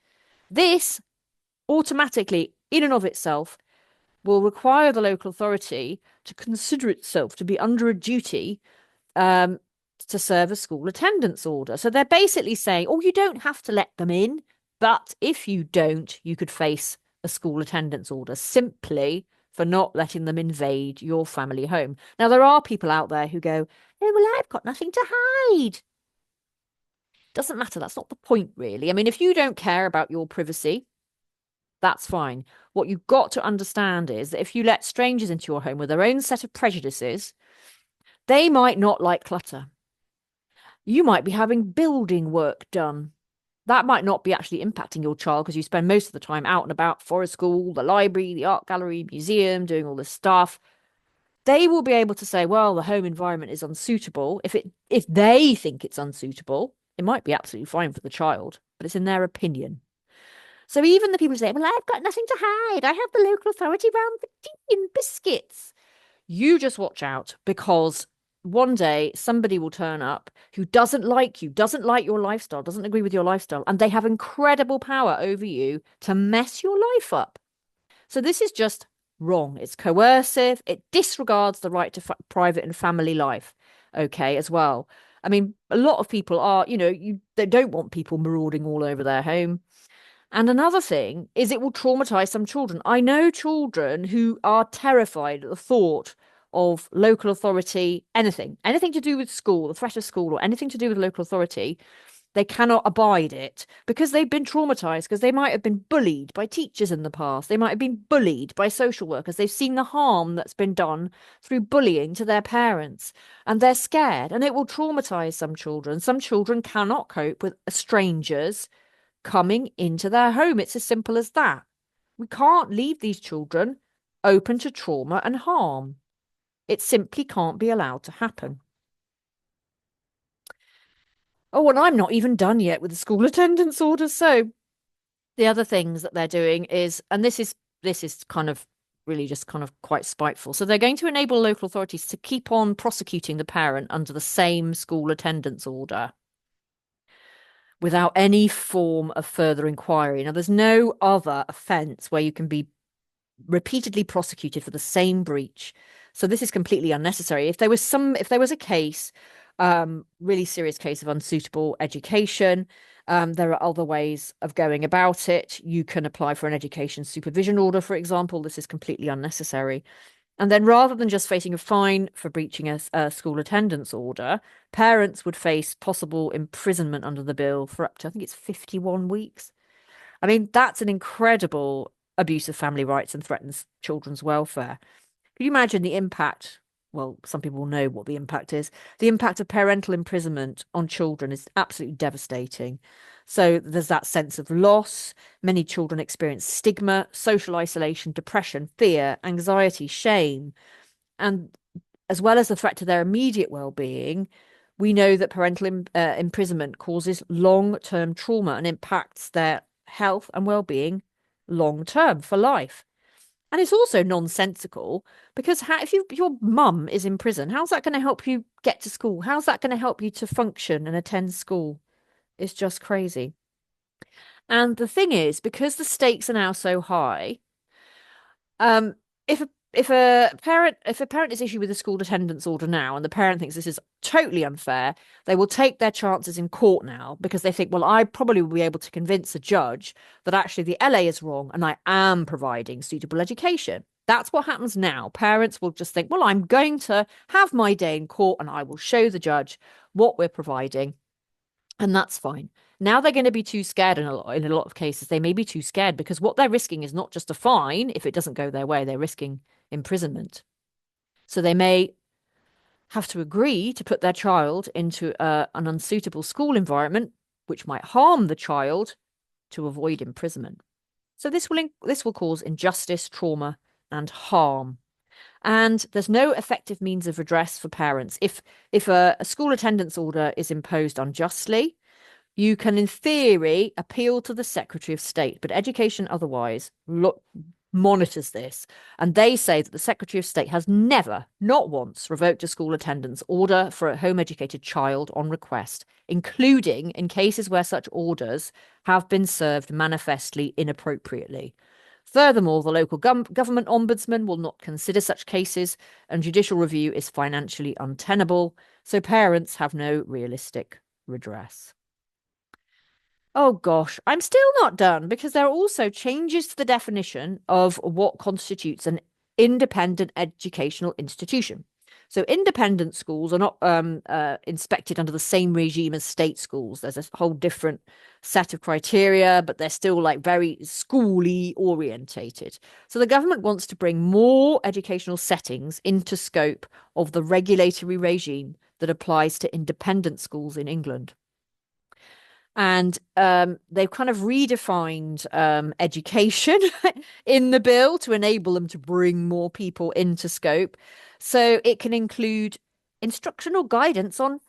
this automatically, in and of itself, will require the local authority to consider itself to be under a duty um, to serve a school attendance order. So they're basically saying, oh, you don't have to let them in, but if you don't, you could face a school attendance order simply for not letting them invade your family home. Now, there are people out there who go, oh, well, I've got nothing to hide. Doesn't matter. That's not the point, really. I mean, if you don't care about your privacy, that's fine. What you've got to understand is that if you let strangers into your home with their own set of prejudices, they might not like clutter. You might be having building work done. That might not be actually impacting your child because you spend most of the time out and about Forest School, the library, the art gallery, museum, doing all this stuff. They will be able to say, well, the home environment is unsuitable. If they think it's unsuitable, it might be absolutely fine for the child, but it's in their opinion. So even the people who say, well, I've got nothing to hide. I have the local authority round for tea and biscuits. You just watch out, because one day somebody will turn up who doesn't like you, doesn't like your lifestyle, doesn't agree with your lifestyle, and they have incredible power over you to mess your life up. So this is just wrong. It's coercive. It disregards the right to private and family life, okay, as well. I mean, a lot of people are, they don't want people marauding all over their home. And another thing is it will traumatize some children. I know children who are terrified at the thought of local authority, anything to do with school, the threat of school, or anything to do with local authority. They cannot abide it because they've been traumatized, because they might have been bullied by teachers in the past. They might have been bullied by social workers. They've seen the harm that's been done through bullying to their parents, and they're scared, and it will traumatize some children. Some children cannot cope with strangers coming into their home. It's as simple as that. We can't leave these children open to trauma and harm. It simply can't be allowed to happen. Oh, and I'm not even done yet with the school attendance orders. So The other things that they're doing is, and this is kind of really just kind of quite spiteful. So they're going to enable local authorities to keep on prosecuting the parent under the same school attendance order without any form of further inquiry. Now, there's no other offence where you can be repeatedly prosecuted for the same breach. So this is completely unnecessary. If there was a case, really serious case of unsuitable education, there are other ways of going about it. You can apply for an education supervision order, for example. This is completely unnecessary. And then rather than just facing a fine for breaching a school attendance order, parents would face possible imprisonment under the bill for up to, I think it's 51 weeks. I mean, that's an incredible abuse of family rights and threatens children's welfare. Can you imagine the impact? Well, some people know what the impact is. The impact of parental imprisonment on children is absolutely devastating. So there's that sense of loss. Many children experience stigma, social isolation, depression, fear, anxiety, shame. And as well as the threat to their immediate well-being, we know that imprisonment causes long-term trauma and impacts their health and well-being long-term for life. And it's also nonsensical because if your mum is in prison, how's that going to help you get to school? How's that going to help you to function and attend school? It's just crazy. And the thing is, because the stakes are now so high, um, if a if a parent is issued with a school attendance order now and the parent thinks this is totally unfair, they will take their chances in court now because they think, well, I probably will be able to convince a judge that actually the LA is wrong and I am providing suitable education. That's what happens now. Parents will just think, well, I'm going to have my day in court and I will show the judge what we're providing, and that's fine. Now they're going to be too scared in a lot of cases. They may be too scared because what they're risking is not just a fine. If it doesn't go their way, they're risking imprisonment. So they may have to agree to put their child into an unsuitable school environment, which might harm the child, to avoid imprisonment. So this will cause injustice, trauma, and harm. And there's no effective means of redress for parents. If a school attendance order is imposed unjustly, you can, in theory, appeal to the Secretary of State, but Education otherwise monitors this. And they say that the Secretary of State has never, not once, revoked a school attendance order for a home educated child on request, including in cases where such orders have been served manifestly inappropriately. Furthermore, the local government ombudsman will not consider such cases, and judicial review is financially untenable, so parents have no realistic redress. Oh gosh, I'm still not done because there are also changes to the definition of what constitutes an independent educational institution. So independent schools are not inspected under the same regime as state schools. There's a whole different set of criteria, but they're still like very schooly orientated. So the government wants to bring more educational settings into scope of the regulatory regime that applies to independent schools in England. And they've kind of redefined education in the bill to enable them to bring more people into scope. So it can include instructional guidance on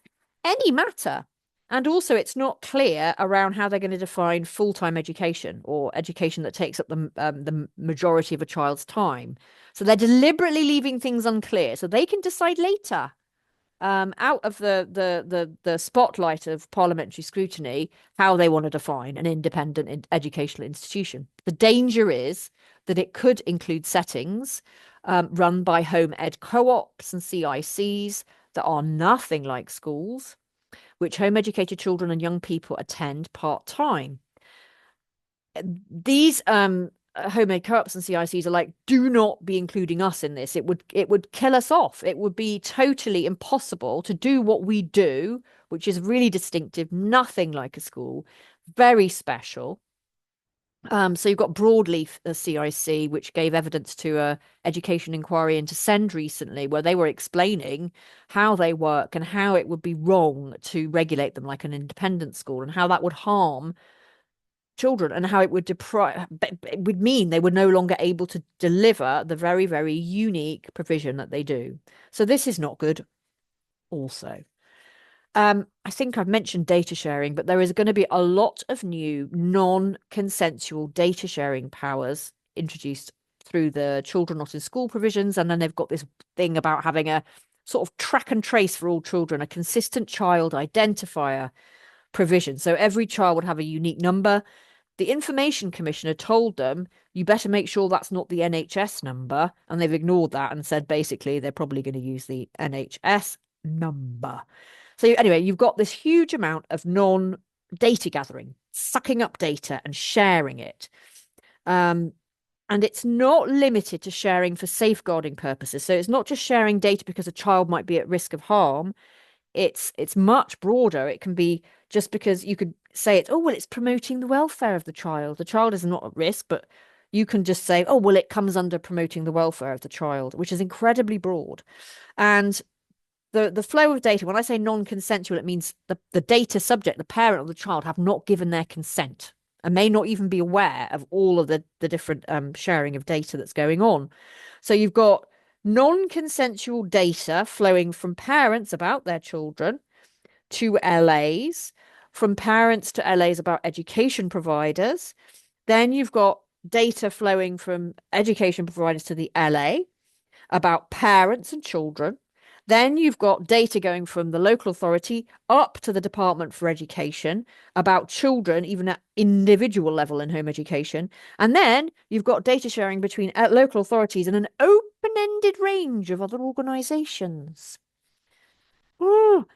any matter. And also, it's not clear around how they're going to define full-time education or education that takes up the majority of a child's time. So they're deliberately leaving things unclear so they can decide later, out of the spotlight of parliamentary scrutiny, how they want to define an independent educational institution. The danger is that it could include settings run by home ed co-ops and CICs that are nothing like schools, which home educated children and young people attend part-time. These homemade co-ops and CICs are like, do not be including us in this. It would kill us off. It would be totally impossible to do what we do, which is really distinctive, nothing like a school, very special. So you've got Broadleaf, the CIC, which gave evidence to a education inquiry into Send recently, where they were explaining how they work and how it would be wrong to regulate them like an independent school and how that would harm children and how it would it would mean they were no longer able to deliver the very, very unique provision that they do. So this is not good also. I think I've mentioned data sharing, but there is going to be a lot of new non-consensual data sharing powers introduced through the children not in school provisions. And then they've got this thing about having a sort of track and trace for all children, a consistent child identifier provision. So every child would have a unique number. The Information Commissioner told them, you better make sure that's not the NHS number. And they've ignored that and said basically they're probably going to use the NHS number. So anyway, you've got this huge amount of non-data gathering, sucking up data and sharing it. And it's not limited to sharing for safeguarding purposes. So it's not just sharing data because a child might be at risk of harm. It's much broader. It can be just because you could say it, oh, well, it's promoting the welfare of the child. The child is not at risk, but you can just say, oh, well, it comes under promoting the welfare of the child, which is incredibly broad. And the flow of data, when I say non-consensual, it means the data subject, the parent or the child, have not given their consent and may not even be aware of all of the different sharing of data that's going on. So you've got non-consensual data flowing from parents about their children to LAs, from parents to LAs about education providers. Then you've got data flowing from education providers to the LA about parents and children. Then you've got data going from the local authority up to the Department for Education about children, even at individual level in home education. And then you've got data sharing between local authorities and an open-ended range of other organisations.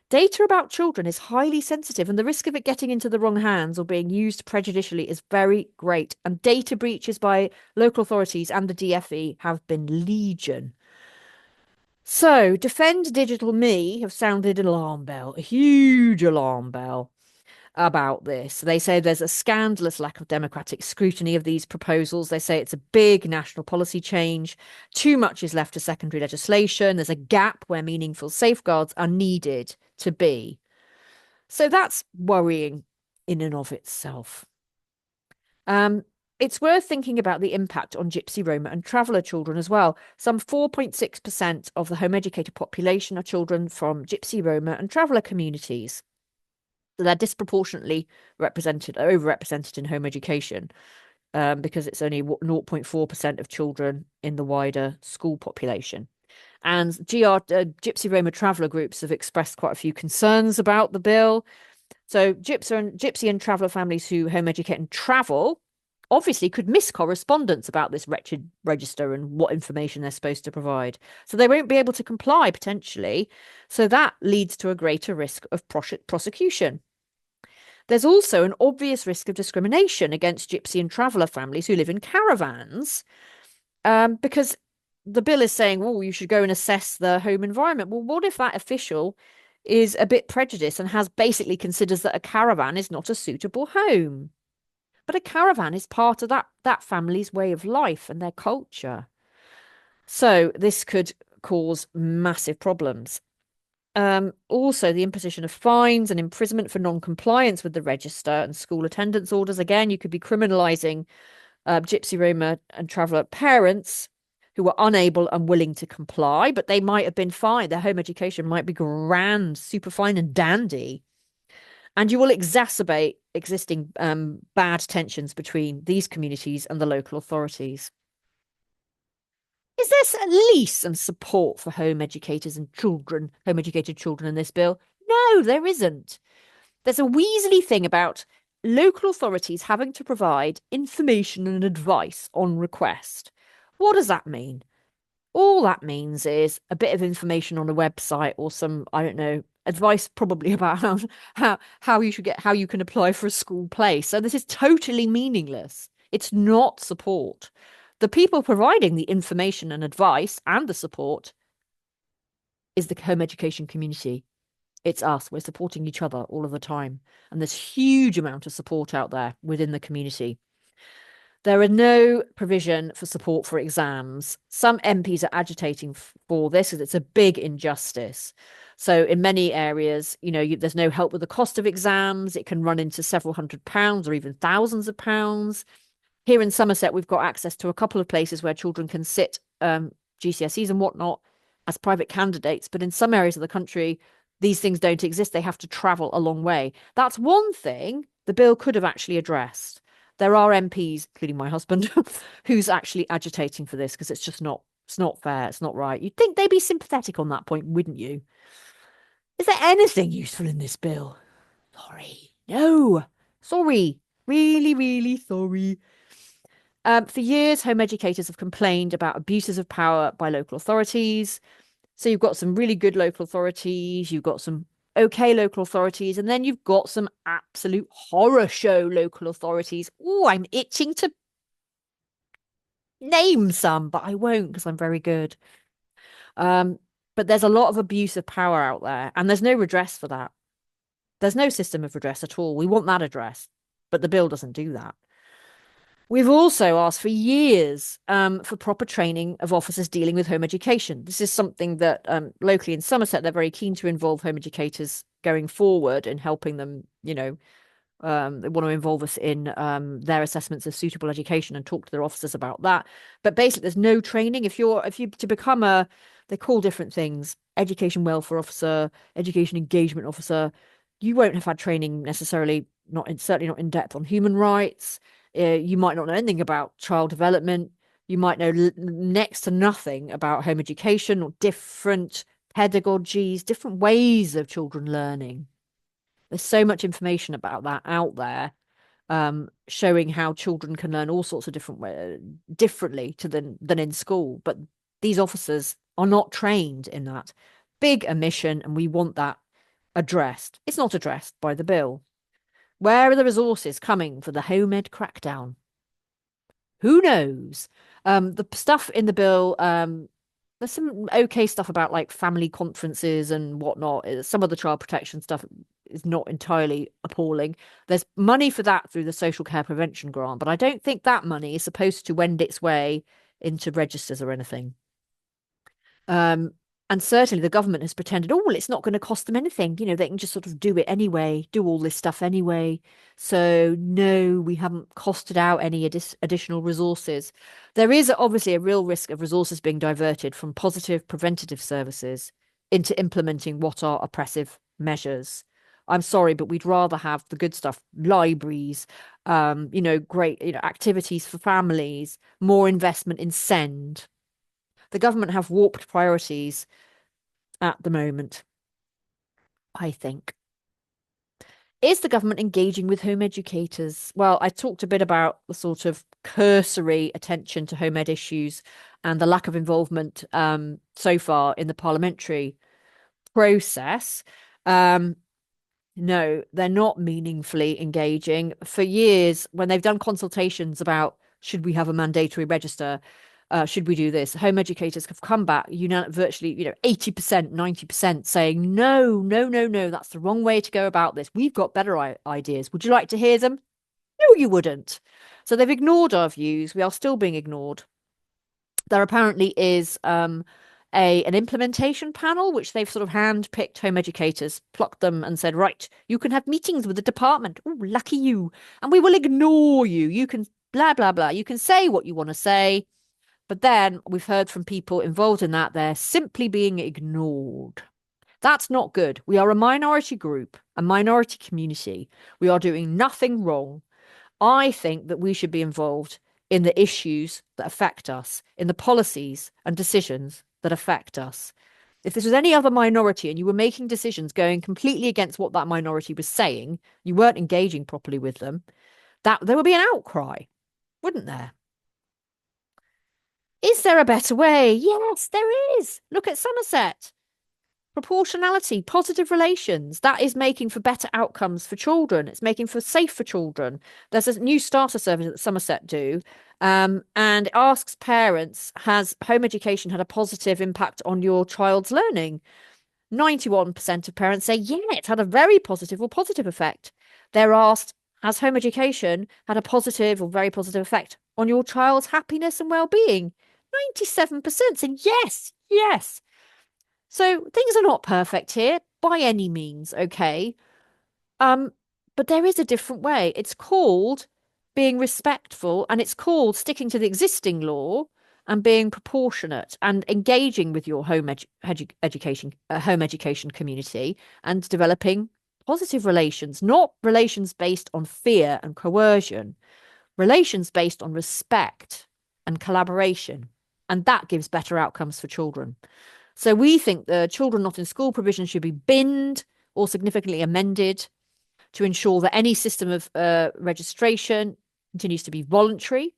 Data about children is highly sensitive, and the risk of it getting into the wrong hands or being used prejudicially is very great. And data breaches by local authorities and the DfE have been legion. So, Defend Digital Me have sounded an alarm bell, a huge alarm bell about this. They say there's a scandalous lack of democratic scrutiny of these proposals. They say it's a big national policy change. Too much is left to secondary legislation. There's a gap where meaningful safeguards are needed to be. So that's worrying in and of itself. It's worth thinking about the impact on Gypsy, Roma and traveller children as well. Some 4.6% of the home educated population are children from Gypsy, Roma and traveller communities. So they're disproportionately represented, overrepresented in home education because it's only 0.4% of children in the wider school population. And Gypsy, Roma traveller groups have expressed quite a few concerns about the bill. So Gypsy and traveller families who home educate and travel obviously could miss correspondence about this wretched register and what information they're supposed to provide. So they won't be able to comply potentially. So that leads to a greater risk of prosecution. There's also an obvious risk of discrimination against Gypsy and traveller families who live in caravans because the bill is saying, oh, you should go and assess the home environment. Well, what if that official is a bit prejudiced and has basically considers that a caravan is not a suitable home? But a caravan is part of that family's way of life and their culture. So this could cause massive problems. Also, the imposition of fines and imprisonment for non-compliance with the register and school attendance orders. Again, you could be criminalising Gypsy, Roma and traveller parents who were unable and willing to comply, but they might have been fine. Their home education might be grand, super fine and dandy. And you will exacerbate existing bad tensions between these communities and the local authorities. Is there at least some support for home educators and children, home educated children in this bill? No, there isn't. There's a Weasley thing about local authorities having to provide information and advice on request. What does that mean? All that means is a bit of information on a website or some, I don't know, advice probably about how you can apply for a school place. So this is totally meaningless. It's not support. The people providing the information and advice and the support is the home education community. It's us. We're supporting each other all of the time. And there's huge amount of support out there within the community. There are no provision for support for exams. Some MPs are agitating for this because it's a big injustice. So in many areas, there's no help with the cost of exams. It can run into several £100s or even thousands of pounds. Here in Somerset, we've got access to a couple of places where children can sit GCSEs and whatnot as private candidates. But in some areas of the country, these things don't exist. They have to travel a long way. That's one thing the bill could have actually addressed. There are MPs, including my husband, who's actually agitating for this because it's not fair. It's not right. You'd think they'd be sympathetic on that point, wouldn't you? Is there anything useful in this bill? Sorry. No. Sorry. Really, really sorry. For years, home educators have complained about abuses of power by local authorities. So you've got some really good local authorities, you've got some okay local authorities, and then you've got some absolute horror show local authorities. Oh, I'm itching to name some, but I won't because I'm very good. Um, but there's a lot of abuse of power out there, and there's no redress for that. There's no system of redress at all. We want that addressed, but the bill doesn't do that. We've also asked for years for proper training of officers dealing with home education. This is something that locally in Somerset, they're very keen to involve home educators going forward and helping them, they want to involve us in their assessments of suitable education and talk to their officers about that. But basically, there's no training. If you to become they call different things, education welfare officer, education engagement officer, you won't have had training necessarily, certainly not in depth on human rights. You might not know anything about child development. You might know next to nothing about home education or different pedagogies, different ways of children learning. There's so much information about that out there, showing how children can learn all sorts of differently than in school. But these officers are not trained in that. Big omission, and we want that addressed. It's not addressed by the bill. Where are the resources coming for the home ed crackdown? Who knows? The stuff in the bill, there's some okay stuff about like family conferences and whatnot. Some of the child protection stuff is not entirely appalling. There's money for that through the social care prevention grant, but I don't think that money is supposed to wend its way into registers or anything. And certainly the government has pretended, oh, well, it's not going to cost them anything. They can just sort of do it anyway, do all this stuff anyway. So, no, we haven't costed out any additional resources. There is obviously a real risk of resources being diverted from positive preventative services into implementing what are oppressive measures. I'm sorry, but we'd rather have the good stuff, libraries, great, activities for families, more investment in SEND. The government have warped priorities at the moment, I think. Is the government engaging with home educators? Well, I talked a bit about the sort of cursory attention to home ed issues and the lack of involvement so far in the parliamentary process. No, they're not meaningfully engaging. For years, when they've done consultations about should we have a mandatory register, should we do this? Home educators have come back, virtually, 80%, 90% saying, no, no, no, no, that's the wrong way to go about this. We've got better ideas. Would you like to hear them? No, you wouldn't. So they've ignored our views. We are still being ignored. There apparently is an implementation panel, which they've sort of hand-picked home educators, plucked them and said, right, you can have meetings with the department. Oh, lucky you. And we will ignore you. You can blah, blah, blah. You can say what you want to say. But then we've heard from people involved in that they're simply being ignored. That's not good. We are a minority group, a minority community. We are doing nothing wrong. I think that we should be involved in the issues that affect us, in the policies and decisions that affect us. If this was any other minority and you were making decisions going completely against what that minority was saying, you weren't engaging properly with them, that there would be an outcry, wouldn't there? Is there a better way? Yes, there is. Look at Somerset. Proportionality, positive relations. That is making for better outcomes for children. It's making for safe for children. There's a new starter service that Somerset do, and it asks parents, has home education had a positive impact on your child's learning? 91% of parents say, yeah, it's had a very positive or positive effect. They're asked, has home education had a positive or very positive effect on your child's happiness and well-being? 97% said yes, yes. So things are not perfect here by any means, okay? But there is a different way. It's called being respectful and it's called sticking to the existing law and being proportionate and engaging with your home education community and developing positive relations, not relations based on fear and coercion, relations based on respect and collaboration. And that gives better outcomes for children. So we think the children not in school provision should be binned or significantly amended to ensure that any system of registration continues to be voluntary,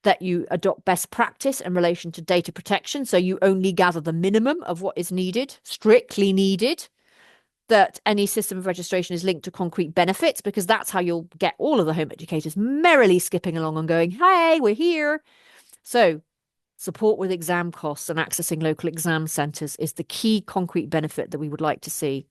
that you adopt best practice in relation to data protection. So you only gather the minimum of what is needed, strictly needed, that any system of registration is linked to concrete benefits, because that's how you'll get all of the home educators merrily skipping along and going, hey, we're here. So support with exam costs and accessing local exam centres is the key concrete benefit that we would like to see.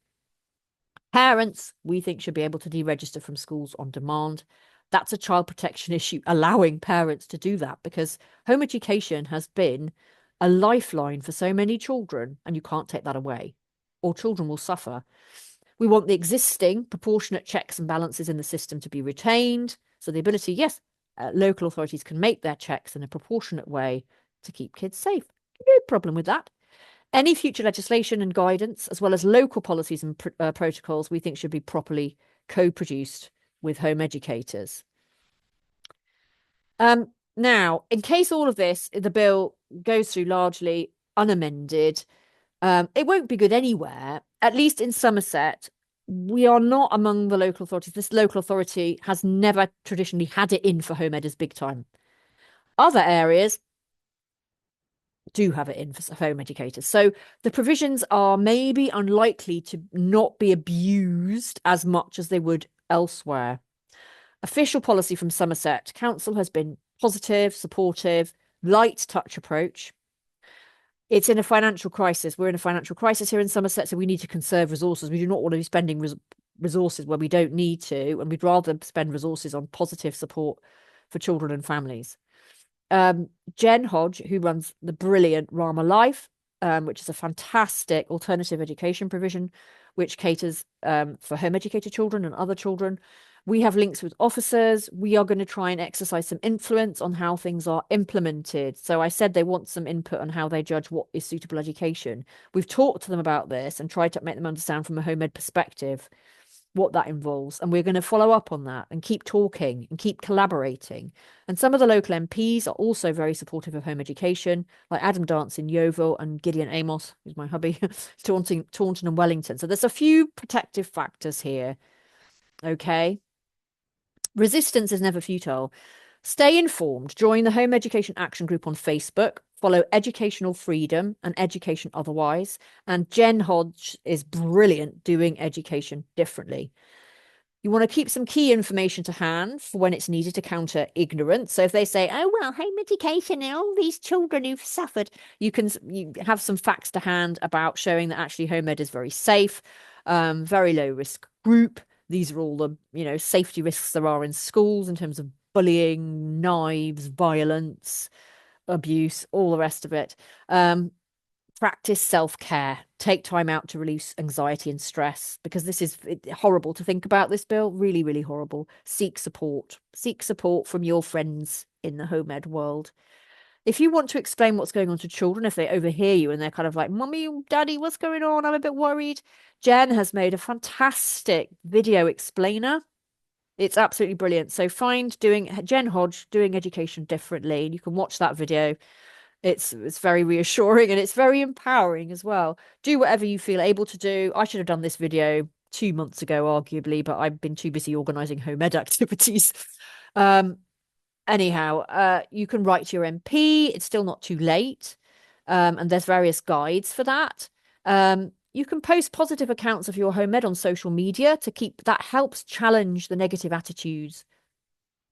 Parents, we think, should be able to deregister from schools on demand. That's a child protection issue, allowing parents to do that, because home education has been a lifeline for so many children, and you can't take that away, or children will suffer. We want the existing proportionate checks and balances in the system to be retained. So the ability, yes, local authorities can make their checks in a proportionate way to keep kids safe. No problem with that. Any future legislation and guidance, as well as local policies and protocols, we think should be properly co-produced with home educators. Now, in case all of this, the bill goes through largely unamended, it won't be good anywhere. At least in Somerset, we are not among the local authorities. This local authority has never traditionally had it in for home editors big time. Other areas do have it in for home educators. So the provisions are maybe unlikely to not be abused as much as they would elsewhere. Official policy from Somerset Council has been positive, supportive, light touch approach. It's in a financial crisis. We're in a financial crisis here in Somerset, so we need to conserve resources. We do not want to be spending resources where we don't need to, and we'd rather spend resources on positive support for children and families. Jen Hodge, who runs the brilliant Rama Life, which is a fantastic alternative education provision, which caters for home educated children and other children. We have links with officers. We are going to try and exercise some influence on how things are implemented. So I said they want some input on how they judge what is suitable education. We've talked to them about this and tried to make them understand from a home ed perspective what that involves. And we're going to follow up on that and keep talking and keep collaborating. And some of the local MPs are also very supportive of home education, like Adam Dance in Yeovil and Gideon Amos, who's my hubby, Taunton and Wellington. So there's a few protective factors here. Okay. Resistance is never futile. Stay informed. Join the Home Education Action Group on Facebook. Follow Educational Freedom and Education Otherwise. And Jen Hodge is brilliant doing education differently. You want to keep some key information to hand for when it's needed to counter ignorance. So if they say, oh, well, home education and all these children who've suffered, you have some facts to hand about showing that actually home ed is very safe, very low risk group. These are all the, safety risks there are in schools in terms of bullying, knives, violence, abuse, all the rest of it. Practice self-care. Take time out to release anxiety and stress, because this is horrible to think about, this bill. Really, really horrible. Seek support. Seek support from your friends in the home ed world. If you want to explain what's going on to children, if they overhear you and they're kind of like, Mummy, Daddy, what's going on? I'm a bit worried. Jen has made a fantastic video explainer. It's absolutely brilliant. So find Jen Hodge doing education differently, and you can watch that video. It's very reassuring and it's very empowering as well. Do whatever you feel able to do. I should have done this video 2 months ago, arguably, but I've been too busy organising home ed activities. Anyhow, you can write to your MP. It's still not too late. And there's various guides for that. You can post positive accounts of your home ed on social media that helps challenge the negative attitudes.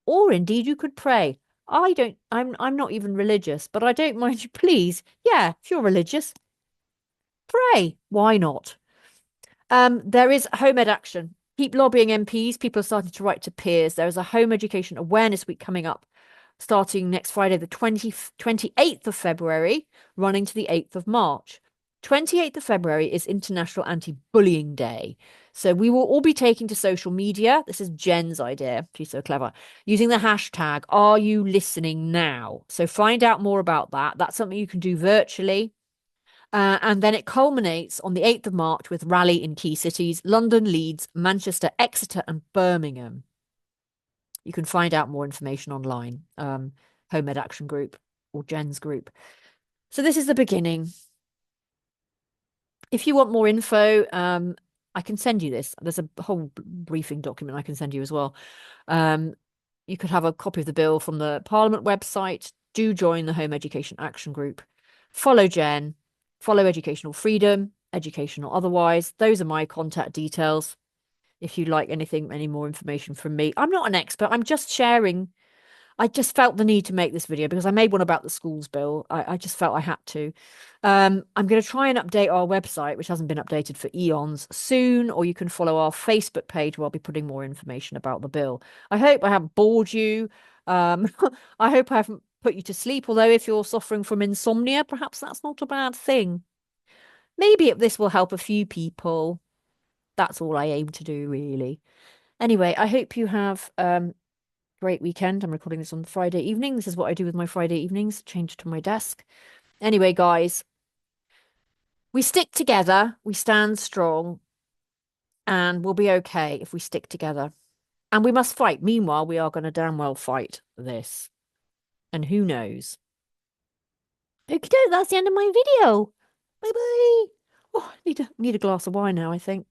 Or indeed, you could pray. I'm not even religious, but I don't mind you, please. Yeah, if you're religious, pray. Why not? There is home ed action. Keep lobbying MPs. People are starting to write to peers. There is a Home Education Awareness Week coming up, starting next Friday, the 28th of February, running to the 8th of March. 28th of February is International Anti-Bullying Day. So we will all be taking to social media. This is Jen's idea. She's so clever. Using the hashtag, Are You Listening Now? So find out more about that. That's something you can do virtually. And then it culminates on the 8th of March with rally in key cities, London, Leeds, Manchester, Exeter, and Birmingham. You can find out more information online, Home Ed Action Group or Jen's group. So this is the beginning. If you want more info, I can send you this. There's a whole briefing document I can send you as well. You could have a copy of the bill from the Parliament website. Do join the Home Education Action Group. Follow Jen. Follow Educational Freedom, educational otherwise. Those are my contact details. If you'd like anything, any more information from me. I'm not an expert. I'm just sharing. I just felt the need to make this video because I made one about the schools bill. I just felt I had to. I'm going to try and update our website, which hasn't been updated for eons, soon, or you can follow our Facebook page where I'll be putting more information about the bill. I hope I haven't bored you. I hope I haven't put you to sleep, although if you're suffering from insomnia, perhaps that's not a bad thing. Maybe this will help a few people. That's all I aim to do, really. Anyway, I hope you have great weekend. I'm recording this on Friday evening. This is what I do with my Friday evenings, change to my desk. Anyway, guys, we stick together, we stand strong, and we'll be okay if we stick together. And we must fight. Meanwhile, we are going to damn well fight this. And who knows? Okie doke, that's the end of my video. Bye bye. Oh, I need a glass of wine now, I think.